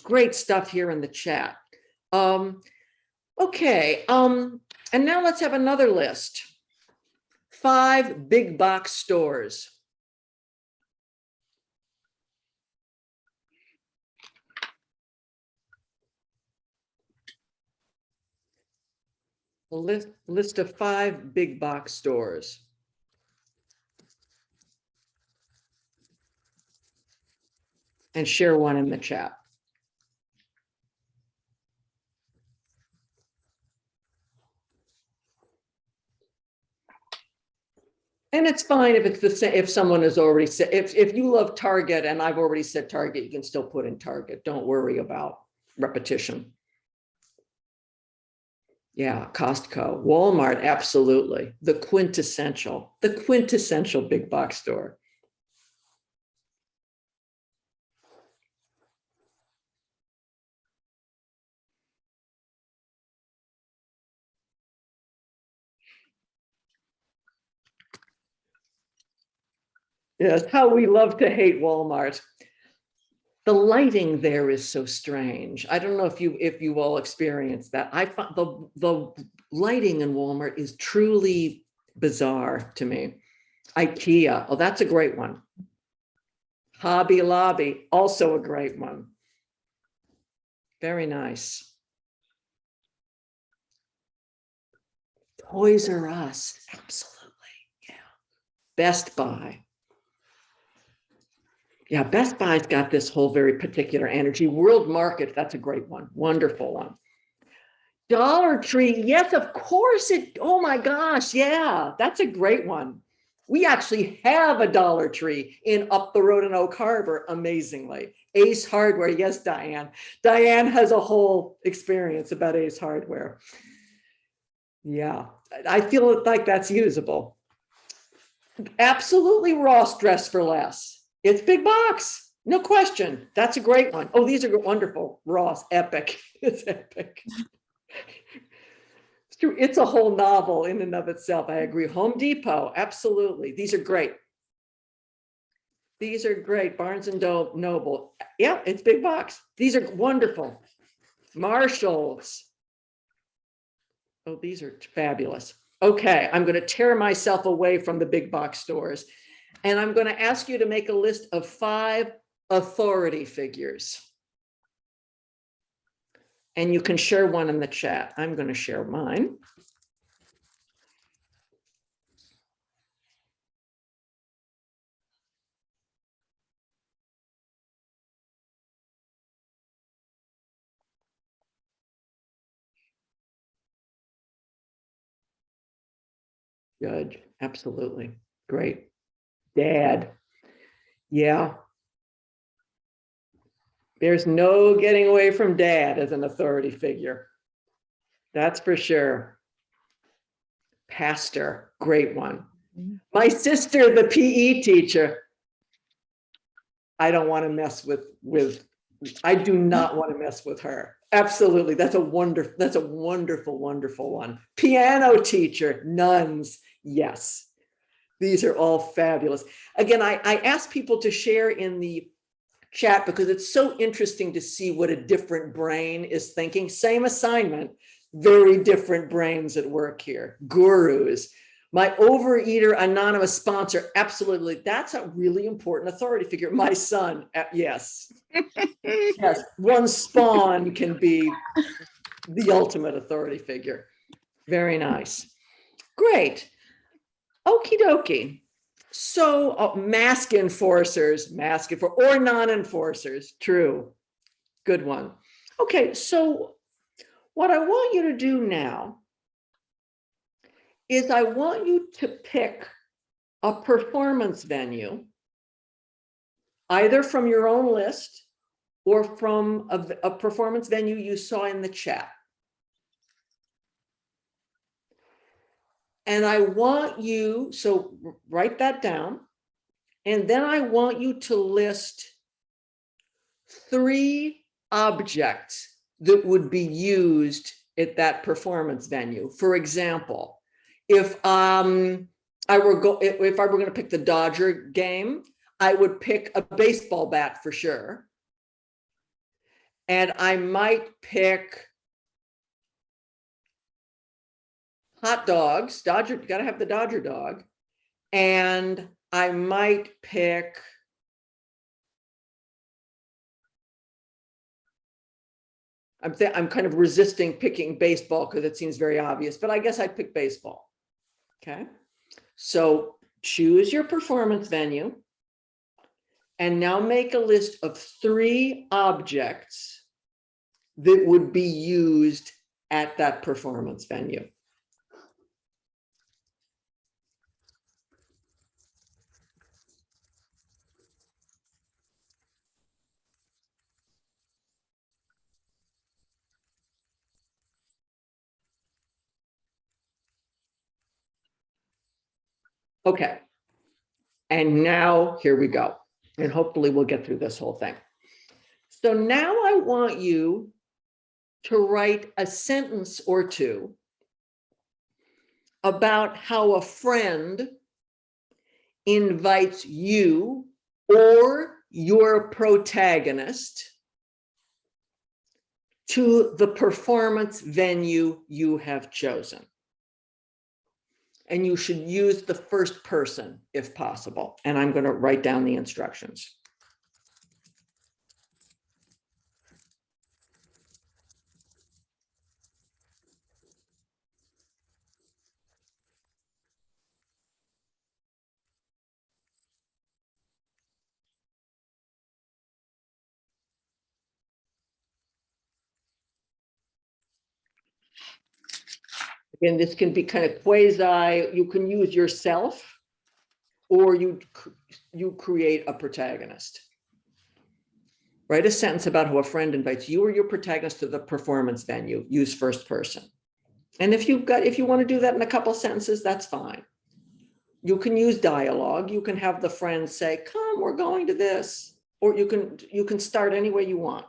Great stuff here in the chat. Okay. And now let's have another list. 5 big box stores. A list of 5 big box stores. And share one in the chat. And it's fine if it's the same, if someone has already said, if you love Target and I've already said Target, you can still put in Target. Don't worry about repetition. Yeah, Costco, Walmart, absolutely. The quintessential big box store. Yes, how we love to hate Walmart. The lighting there is so strange. I don't know if you all experienced that. I found the lighting in Walmart is truly bizarre to me. IKEA, oh, that's a great one. Hobby Lobby, also a great one. Very nice. Toys R Us, absolutely, yeah. Best Buy. Yeah, Best Buy's got this whole very particular energy. World Market, that's a great one. Wonderful one. Dollar Tree, yes, of course it, oh my gosh, yeah, that's a great one. We actually have a Dollar Tree in up the road in Oak Harbor, amazingly. Ace Hardware, yes, Diane. Diane has a whole experience about Ace Hardware. Yeah, I feel like that's usable. Absolutely Ross Dress for Less. It's big box, no question. That's a great one. Oh, these are wonderful. Ross, epic. It's epic. It's true. It's a whole novel in and of itself. I agree. Home Depot, absolutely. These are great. These are great. Barnes and Noble. Yeah, it's big box. These are wonderful. Marshalls. Oh, these are fabulous. Okay, I'm going to tear myself away from the big box stores. And I'm going to ask you to make a list of 5 authority figures. And you can share one in the chat. I'm going to share mine. Judge, absolutely. Great. Dad. Yeah. There's no getting away from dad as an authority figure. That's for sure. Pastor, great one. My sister, the PE teacher. I don't want to mess with, I do not want to mess with her. Absolutely. That's a wonderful, wonderful one. Piano teacher, nuns. Yes. These are all fabulous. Again, I ask people to share in the chat because it's so interesting to see what a different brain is thinking. Same assignment, very different brains at work here. Gurus. My Overeater Anonymous sponsor, absolutely. That's a really important authority figure. My son, yes. Yes, one spawn can be the ultimate authority figure. Very nice. Great. Okie dokie. So mask enforcers, or non-enforcers, true. Good one. Okay, so what I want you to do now is I want you to pick a performance venue, either from your own list or from a performance venue you saw in the chat. And I want you, so write that down. And then I want you to list 3 objects that would be used at that performance venue. For example, if I were going to pick the Dodger game, I would pick a baseball bat for sure. And I might pick hot dogs. Dodger, you got to have the Dodger dog. And I might pick I'm kind of resisting picking baseball because it seems very obvious, but I guess I'd pick baseball. Okay. So choose your performance venue and now make a list of 3 objects that would be used at that performance venue. Okay. And now here we go. And hopefully we'll get through this whole thing. So now I want you to write a sentence or 2 about how a friend invites you or your protagonist to the performance venue you have chosen. And you should use the first person if possible. And I'm going to write down the instructions. And this can be kind of quasi, you can use yourself, or you create a protagonist. Write a sentence about how a friend invites you or your protagonist to the performance venue. Use first person. And if you want to do that in a couple sentences, that's fine. You can use dialogue. You can have the friend say, "Come, we're going to this," or you can start any way you want.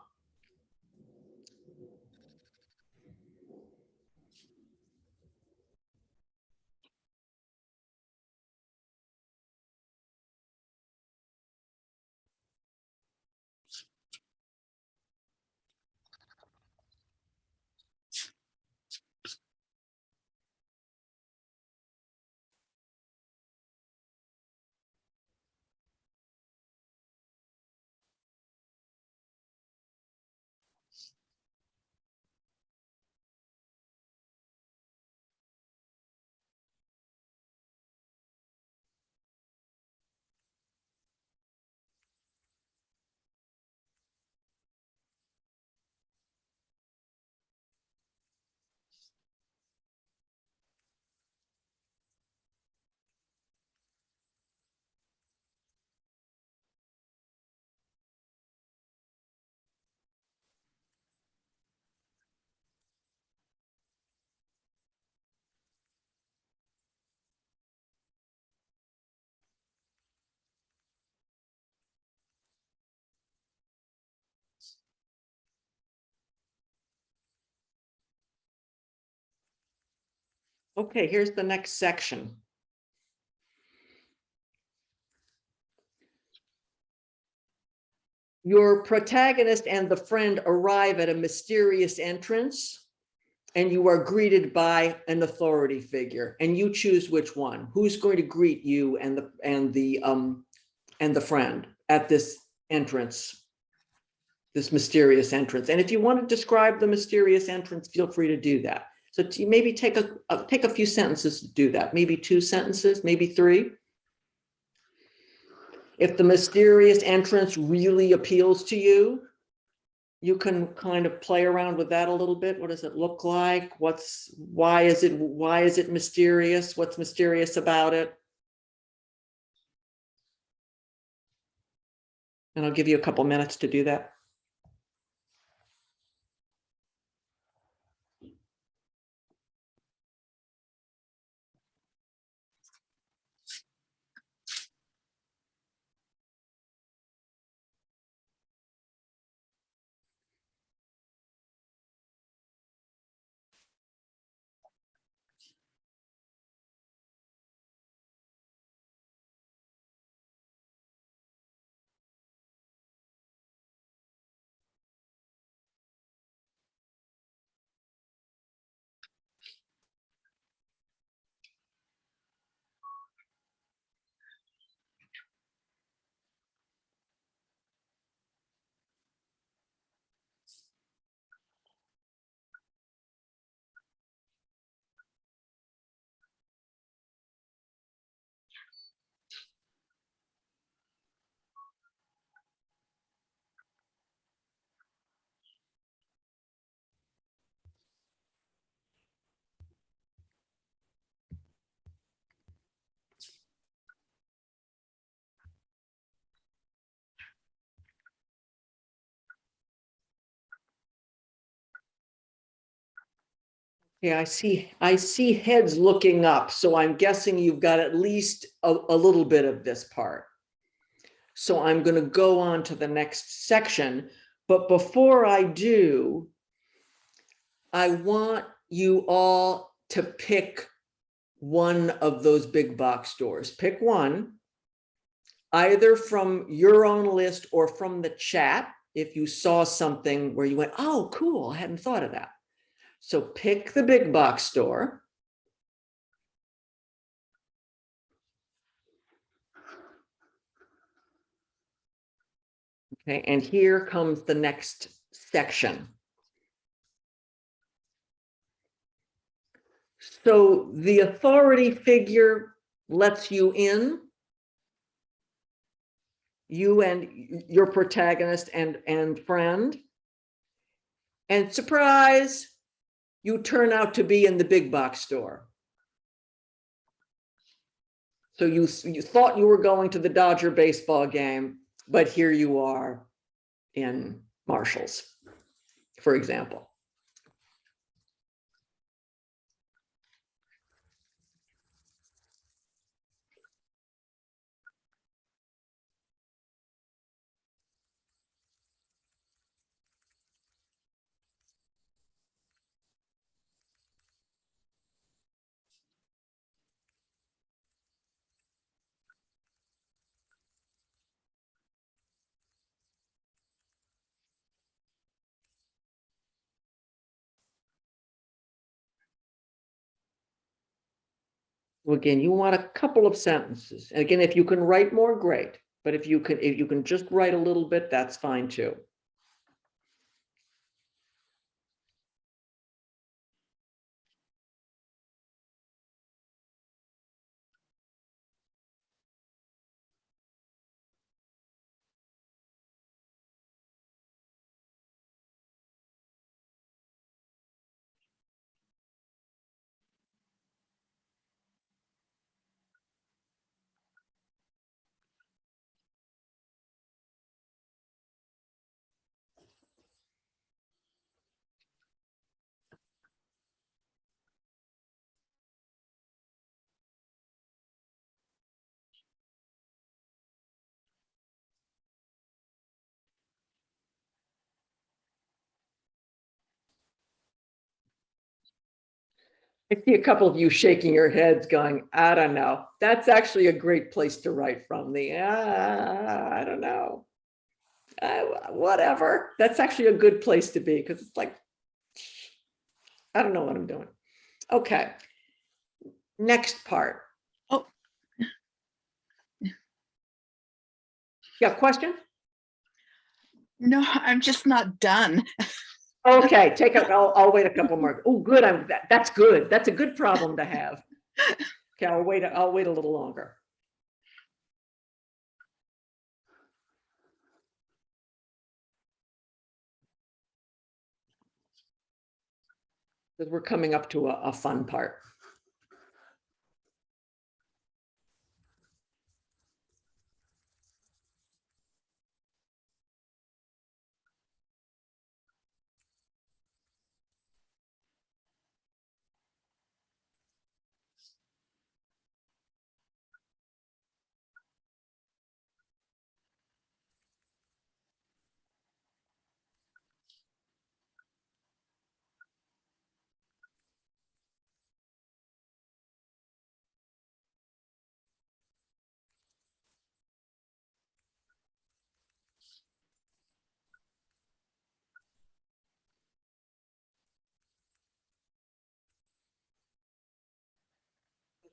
Okay, here's the next section. Your protagonist and the friend arrive at a mysterious entrance, and you are greeted by an authority figure, and you choose which one. Who's going to greet you and the friend at this entrance, this mysterious entrance? And if you want to describe the mysterious entrance, feel free to do that. So maybe take a few sentences to do that. Maybe 2 sentences, maybe 3. If the mysterious entrance really appeals to you, you can kind of play around with that a little bit. What does it look like? Why is it mysterious? What's mysterious about it? And I'll give you a couple minutes to do that. Yeah, I see heads looking up, so I'm guessing you've got at least a little bit of this part. So I'm going to go on to the next section, but before I do, I want you all to pick one of those big box stores. Pick one, either from your own list or from the chat, if you saw something where you went, "Oh, cool, I hadn't thought of that." So pick the big box store. Okay, and here comes the next section. So the authority figure lets you in, you and your protagonist and friend. And surprise, you turn out to be in the big box store. So you thought you were going to the Dodger baseball game, but here you are in Marshall's, for example. Well, again, you want a couple of sentences. And again, if you can write more, great. But if you can just write a little bit, that's fine too. I see a couple of you shaking your heads going, I don't know. That's actually a great place to write from. I don't know. Whatever. That's actually a good place to be because it's like, I don't know what I'm doing. Okay. Next part. Oh. Yeah, question? No, I'm just not done. Okay, I'll wait a couple more. Oh, good. That's good. That's a good problem to have. Okay, I'll wait a little longer. Because we're coming up to a fun part.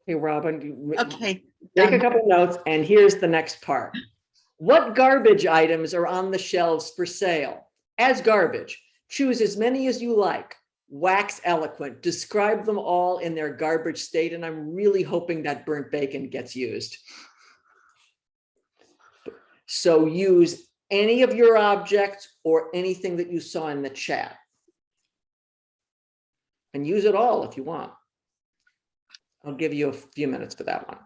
Hey, Robin, Okay. take a couple notes, and here's the next part. What garbage items are on the shelves for sale? As garbage, choose as many as you like. Wax eloquent, describe them all in their garbage state, and I'm really hoping that burnt bacon gets used. So use any of your objects or anything that you saw in the chat. And use it all if you want. I'll give you a few minutes for that one.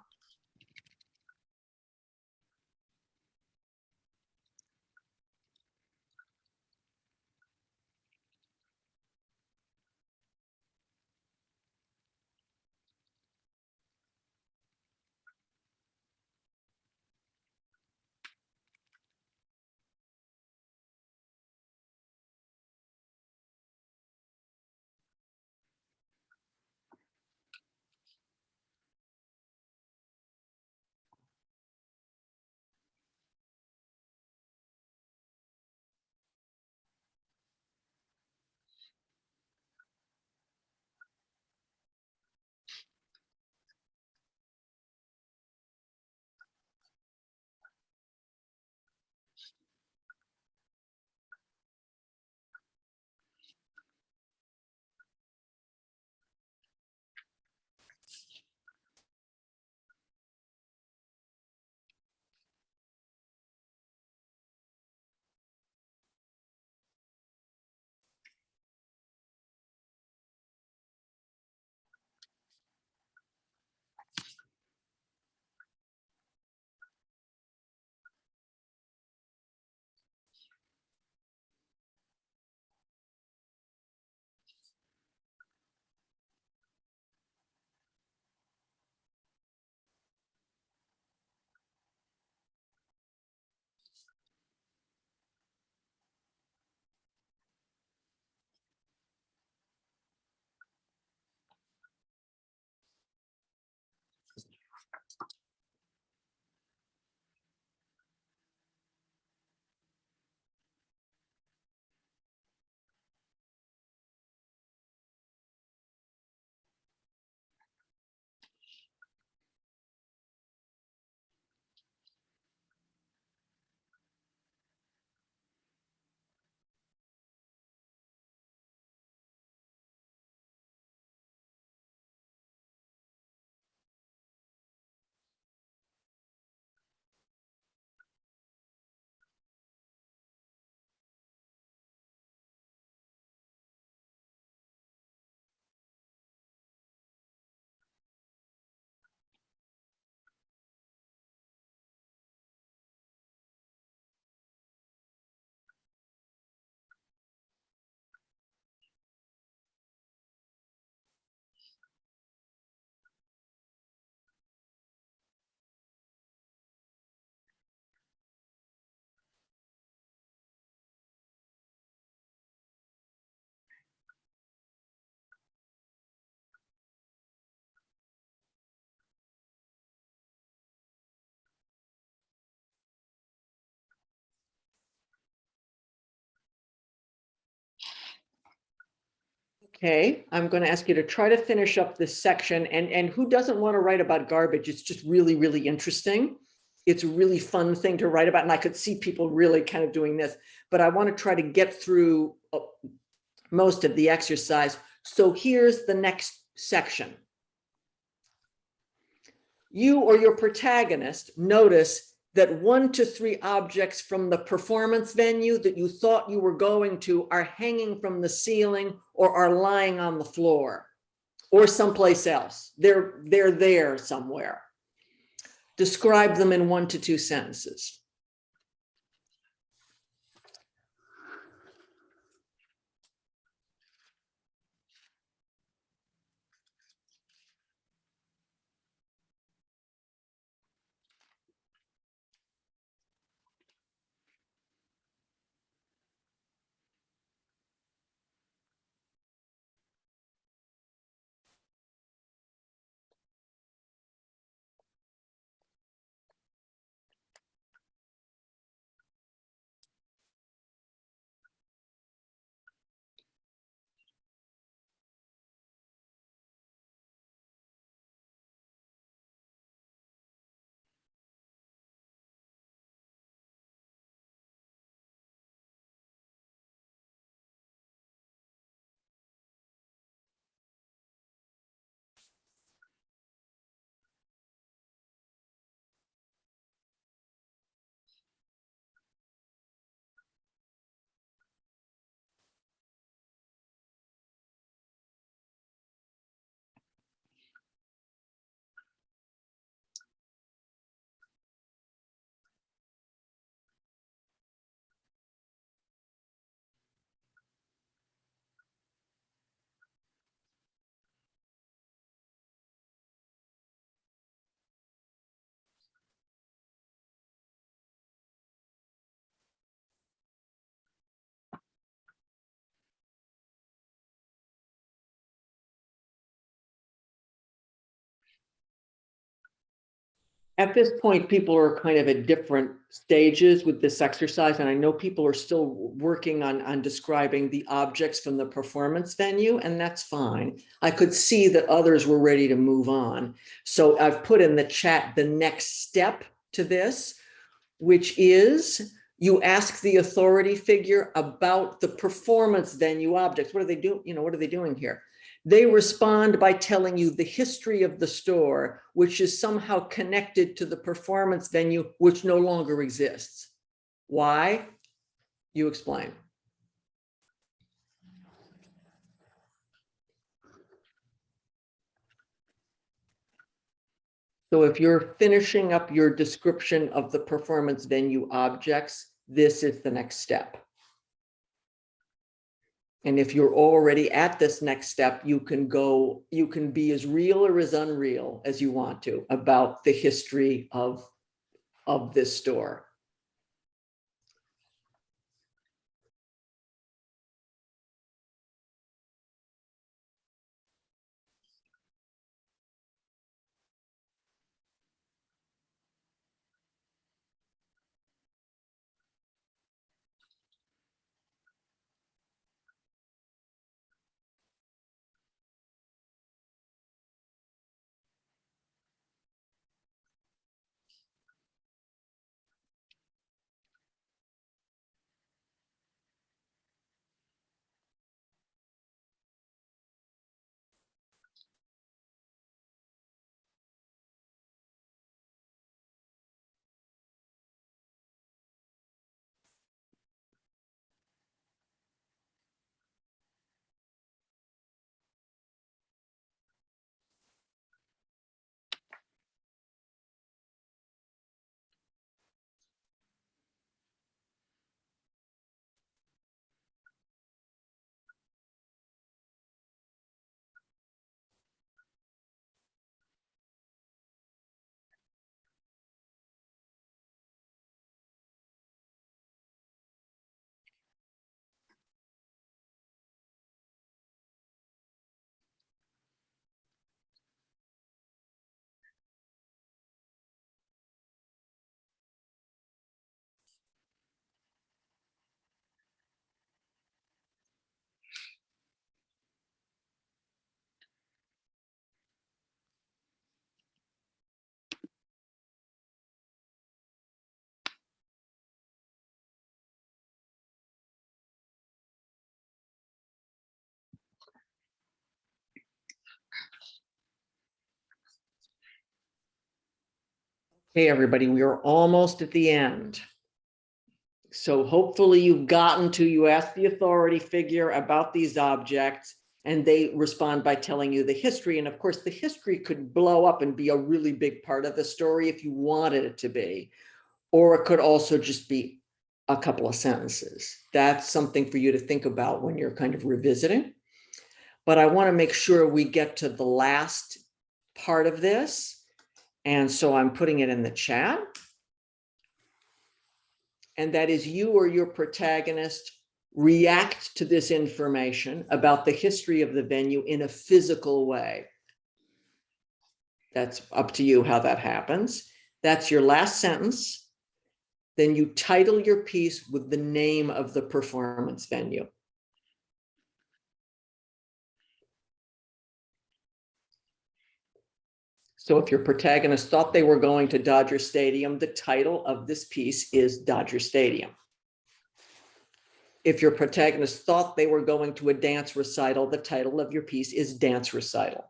Okay, I'm going to ask you to try to finish up this section, and who doesn't want to write about garbage? It's just really, really interesting. It's a really fun thing to write about, and I could see people really kind of doing this, but I want to try to get through most of the exercise. So here's the next section. You or your protagonist notice that 1 to 3 objects from the performance venue that you thought you were going to are hanging from the ceiling or are lying on the floor or someplace else. They're there somewhere. Describe them in 1 to 2 sentences. At this point, people are kind of at different stages with this exercise, and I know people are still working on describing the objects from the performance venue, and that's fine. I could see that others were ready to move on. So I've put in the chat the next step to this, which is you ask the authority figure about the performance venue objects. What are they doing? You know, what are they doing here? They respond by telling you the history of the store, which is somehow connected to the performance venue, which no longer exists. Why? You explain. So if you're finishing up your description of the performance venue objects, this is the next step. And if you're already at this next step, you can be as real or as unreal as you want to about the history of this store. Hey, everybody, we are almost at the end. So hopefully you ask the authority figure about these objects and they respond by telling you the history. And of course, the history could blow up and be a really big part of the story if you wanted it to be, or it could also just be a couple of sentences. That's something for you to think about when you're kind of revisiting. But I want to make sure we get to the last part of this. And so I'm putting it in the chat. And that is you or your protagonist react to this information about the history of the venue in a physical way. That's up to you how that happens. That's your last sentence. Then you title your piece with the name of the performance venue. So if your protagonist thought they were going to Dodger Stadium, the title of this piece is Dodger Stadium. If your protagonist thought they were going to a dance recital, the title of your piece is Dance Recital.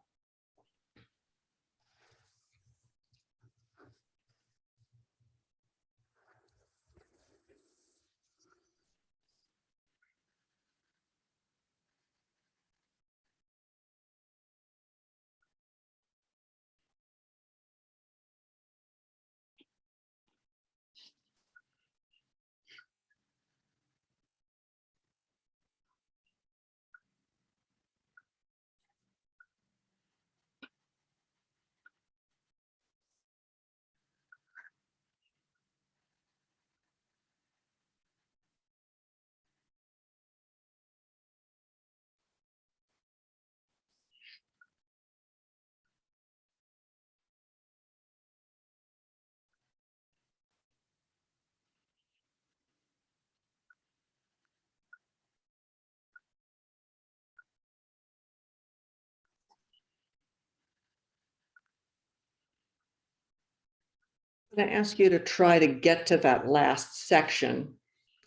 I'm going to ask you to try to get to that last section,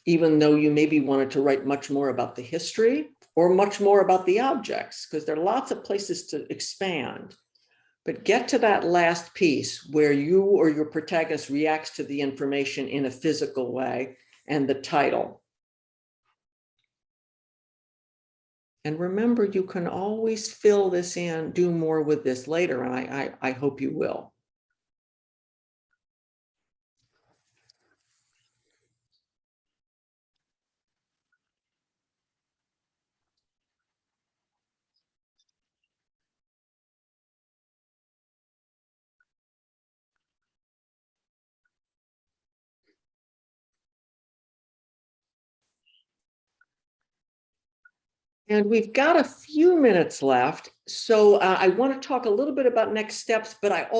even though you maybe wanted to write much more about the history or much more about the objects, because there are lots of places to expand. But get to that last piece where you or your protagonist reacts to the information in a physical way and the title. And remember, you can always fill this in, do more with this later, and I hope you will. And we've got a few minutes left. So I want to talk a little bit about next steps, but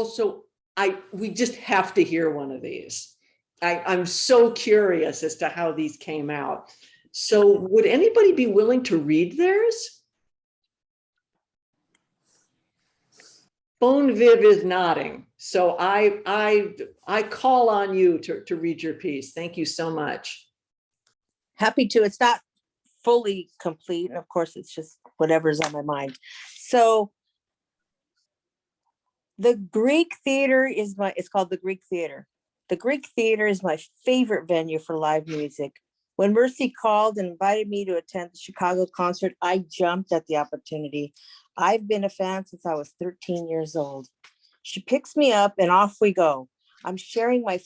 we just have to hear one of these. I'm so curious as to how these came out. So would anybody be willing to read theirs? Phone Viv is nodding. So I call on you to read your piece. Thank you so much. Happy to. It's not fully complete. And of course, it's just whatever's on my mind. So the Greek Theater it's called the Greek Theater. The Greek Theater is my favorite venue for live music. When Mercy called and invited me to attend the Chicago concert, I jumped at the opportunity. I've been a fan since I was 13 years old. She picks me up and off we go. I'm sharing my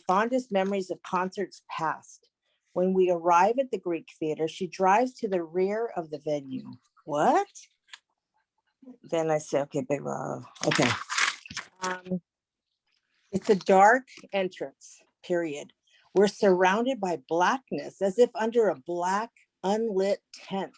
fondest memories of concerts past. When we arrive at the Greek Theater, she drives to the rear of the venue. What? Then I say, okay, big, okay. It's a dark entrance, period. We're surrounded by blackness, as if under a black, unlit tent.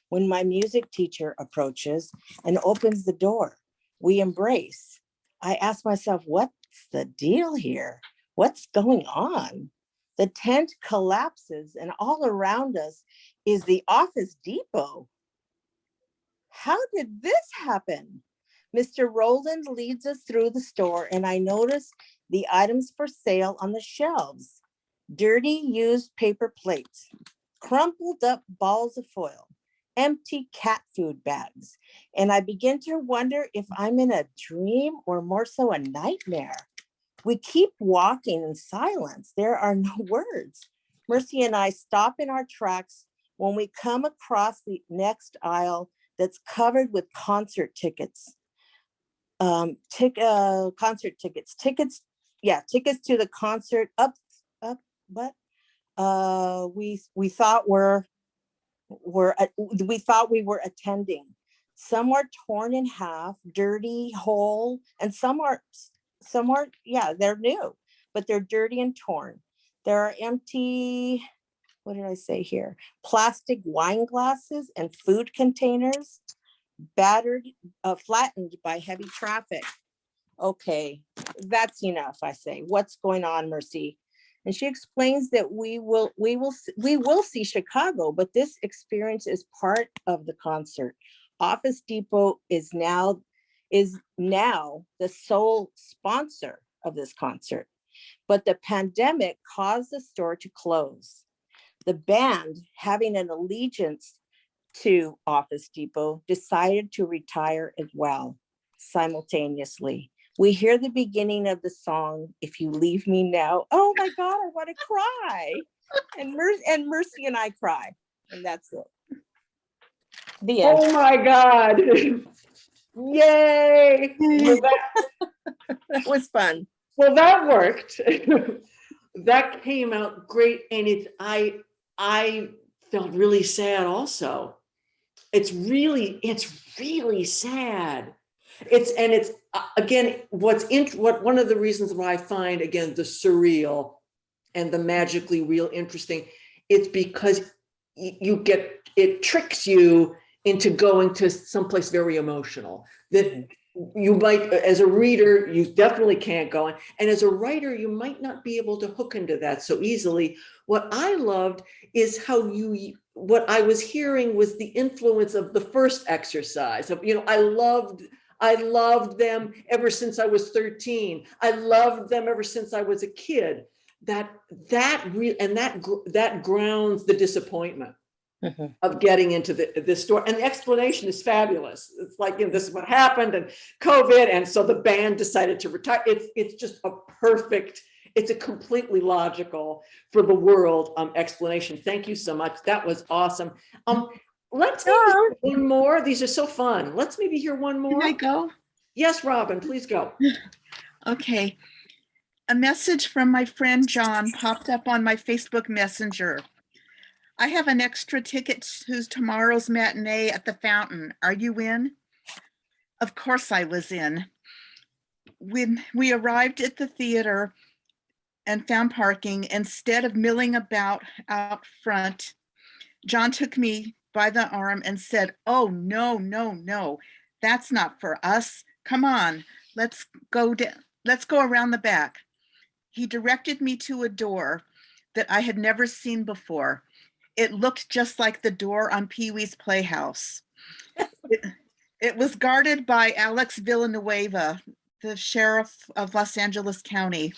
When my music teacher approaches and opens the door, we embrace. I ask myself, what's the deal here? What's going on? The tent collapses and all around us is the Office Depot. How did this happen? Mr. Rowland leads us through the store and I notice the items for sale on the shelves. Dirty used paper plates, crumpled up balls of foil, empty cat food bags. And I begin to wonder if I'm in a dream or more so a nightmare. We keep walking in silence. There are no words. Mercy and I stop in our tracks when we come across the next aisle that's covered with concert tickets. Concert tickets, tickets to the concert we thought we were attending. Some are torn in half, dirty, whole, and some are, they're new, but they're dirty and torn. There are empty, what did I say here? Plastic wine glasses and food containers, battered, flattened by heavy traffic. Okay, that's enough, I say. What's going on, Mercy? And she explains that we will see Chicago, but this experience is part of the concert. Office Depot is now the sole sponsor of this concert, but the pandemic caused the store to close. The band, having an allegiance to Office Depot, decided to retire as well simultaneously. We hear the beginning of the song, If You Leave Me Now. Oh my God, I want to cry. And Mercy and I cry. And that's it. The end. Oh my God. Yay. Well, That was fun. well, that worked. That came out great. And I felt really sad also. It's really sad. It's again, one of the reasons why I find, again, the surreal and the magically real interesting, it's because it tricks you into going to someplace very emotional that you might, as a reader, you definitely can't go in. And as a writer, you might not be able to hook into that so easily. What I loved is how what I was hearing was the influence of the first exercise of, I loved them ever since I was 13. I loved them ever since I was a kid. That grounds the disappointment of getting into this store. And the explanation is fabulous. It's like, this is what happened and COVID. And so the band decided to retire. It's just it's a completely logical for the world explanation. Thank you so much. That was awesome. Let's maybe hear one more. These are so fun. Let's maybe hear one more. Can I go? Yes, Robin, please go. Okay. A message from my friend John popped up on my Facebook Messenger. I have an extra ticket to tomorrow's matinee at the Fountain. Are you in? Of course I was in. When we arrived at the theater and found parking, instead of milling about out front, John took me by the arm and said, "Oh, no, that's not for us. Come on, let's go around the back." He directed me to a door that I had never seen before. It looked just like the door on Pee-wee's Playhouse. It was guarded by Alex Villanueva, the sheriff of Los Angeles County.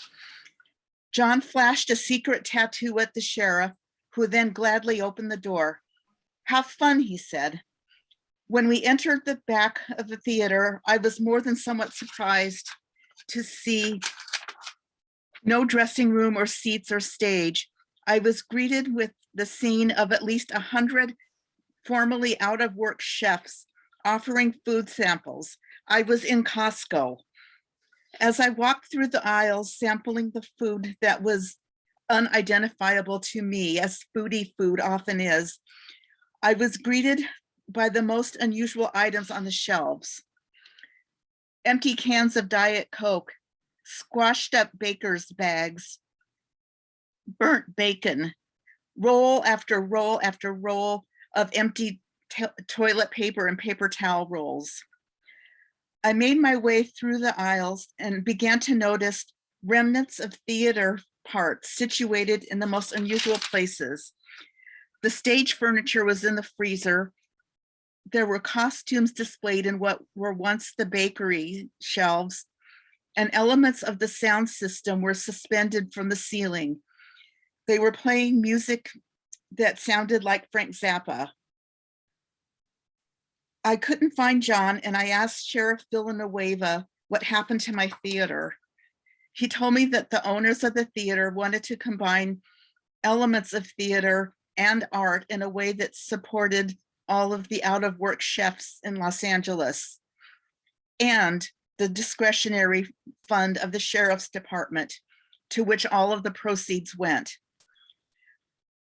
John flashed a secret tattoo at the sheriff, who then gladly opened the door. "Have fun," he said. When we entered the back of the theater, I was more than somewhat surprised to see no dressing room or seats or stage. I was greeted with the scene of at least 100 formerly out of work chefs offering food samples. I was in Costco. As I walked through the aisles sampling the food that was unidentifiable to me, as foodie food often is, I was greeted by the most unusual items on the shelves. Empty cans of Diet Coke, squashed up baker's bags, burnt bacon, roll after roll after roll of empty toilet paper and paper towel rolls. I made my way through the aisles and began to notice remnants of theater parts situated in the most unusual places. The stage furniture was in the freezer. There were costumes displayed in what were once the bakery shelves, and elements of the sound system were suspended from the ceiling. They were playing music that sounded like Frank Zappa. I couldn't find John, and I asked Sheriff Villanueva what happened to my theater. He told me that the owners of the theater wanted to combine elements of theater and art in a way that supported all of the out-of-work chefs in Los Angeles and the discretionary fund of the sheriff's department, to which all of the proceeds went.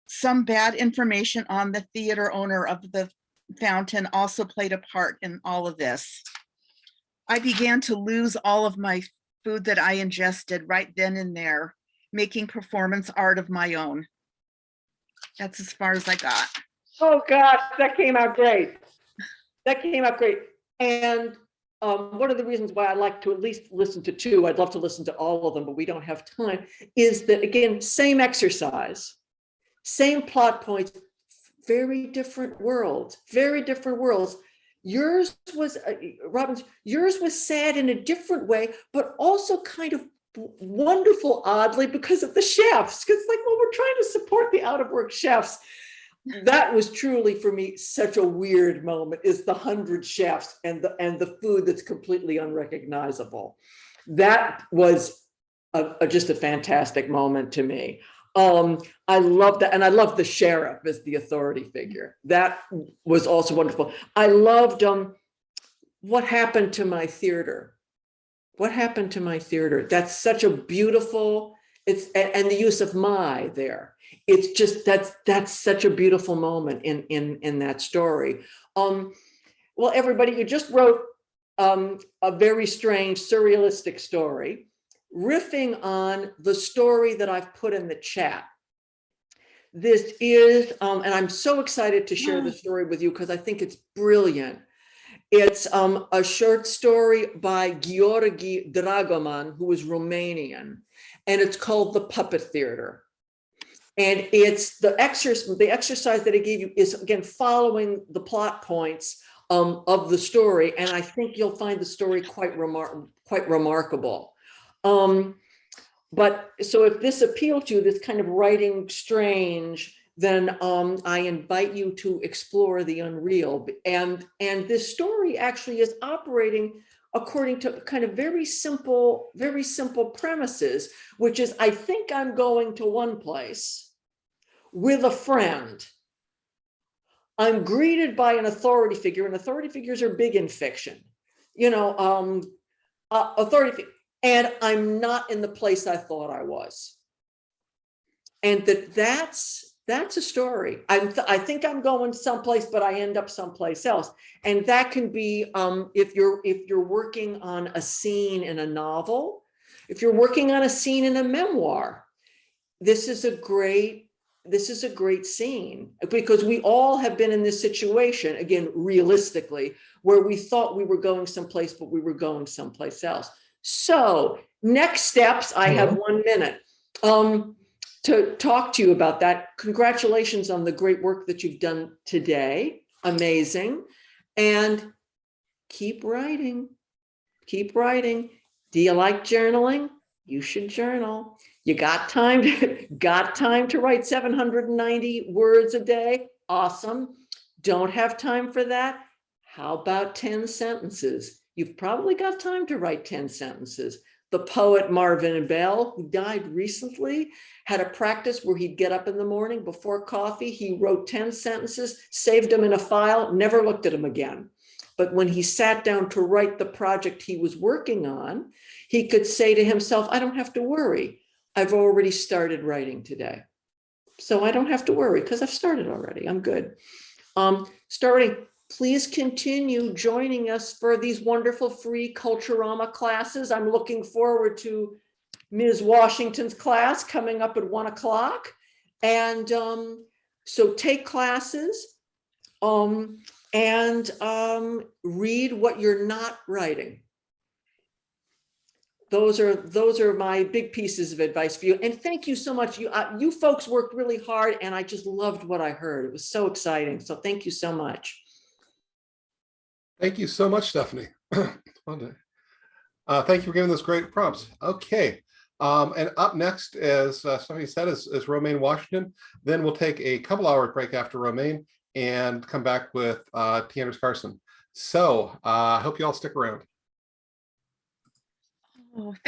Some bad information on the theater owner of the fountain also played a part in all of this. I began to lose all of my food that I ingested right then and there, making performance art of my own. That's as far as I got. Oh gosh, that came out great. That came out great. And one of the reasons why I like to at least listen to two, I'd love to listen to all of them, but we don't have time, is that again, same exercise, same plot points, very different worlds, very different worlds. Yours was, Robin's, yours was sad in a different way, but also kind of wonderful, oddly, because of the chefs. Because like, well, we're trying to support the out-of-work chefs. That was truly for me such a weird moment, is the 100 chefs and the food that's completely unrecognizable. That was just a fantastic moment to me. I love that. And I love the sheriff as the authority figure. That was also wonderful. I loved what happened to my theater. What happened to my theater? That's such a beautiful, and the use of my there. It's just, that's such a beautiful moment in that story. Well, everybody, you just wrote a very strange, surrealistic story, riffing on the story that I've put in the chat. This is, and I'm so excited to share the story with you because I think it's brilliant. It's a short story by Gheorghe Dragoman, who is Romanian, and it's called The Puppet Theater. And it's the exercise that I gave you is, again, following the plot points of the story. And I think you'll find the story quite remarkable. But so if this appealed to you, this kind of writing strange, then I invite you to explore the unreal. And this story actually is operating according to kind of very simple premises, which is, I think I'm going to one place with a friend. I'm greeted by an authority figure, and authority figures are big in fiction. You know, authority, and I'm not in the place I thought I was. And that's a story. I think I'm going someplace, but I end up someplace else. And that can be if you're working on a scene in a novel, if you're working on a scene in a memoir, this is a great scene, because we all have been in this situation, again, realistically, where we thought we were going someplace, but we were going someplace else. So next steps, I have 1 minute. To talk to you about that. Congratulations on the great work that you've done today. Amazing. And keep writing. Keep writing. Do you like journaling? You should journal. You got time to write 790 words a day? Awesome. Don't have time for that? How about 10 sentences? You've probably got time to write 10 sentences. The poet Marvin Bell, who died recently, had a practice where he'd get up in the morning before coffee. He wrote 10 sentences, saved them in a file, never looked at them again. But when he sat down to write the project he was working on, he could say to himself, I don't have to worry. I've already started writing today. So I don't have to worry because I've started already. I'm good. Starting. Please continue joining us for these wonderful free Culturama classes. I'm looking forward to Ms. Washington's class coming up at 1 o'clock. And so take classes and read what you're not writing. Those are my big pieces of advice for you. And thank you so much. You folks worked really hard, and I just loved what I heard. It was so exciting. So thank you so much. Thank you so much, Stephanie. Thank you for giving those great prompts. Okay. And up next, as Stephanie said, is Romaine Washington. Then we'll take a couple-hour break after Romaine and come back with Tianders Carson. So I hope you all stick around. Oh,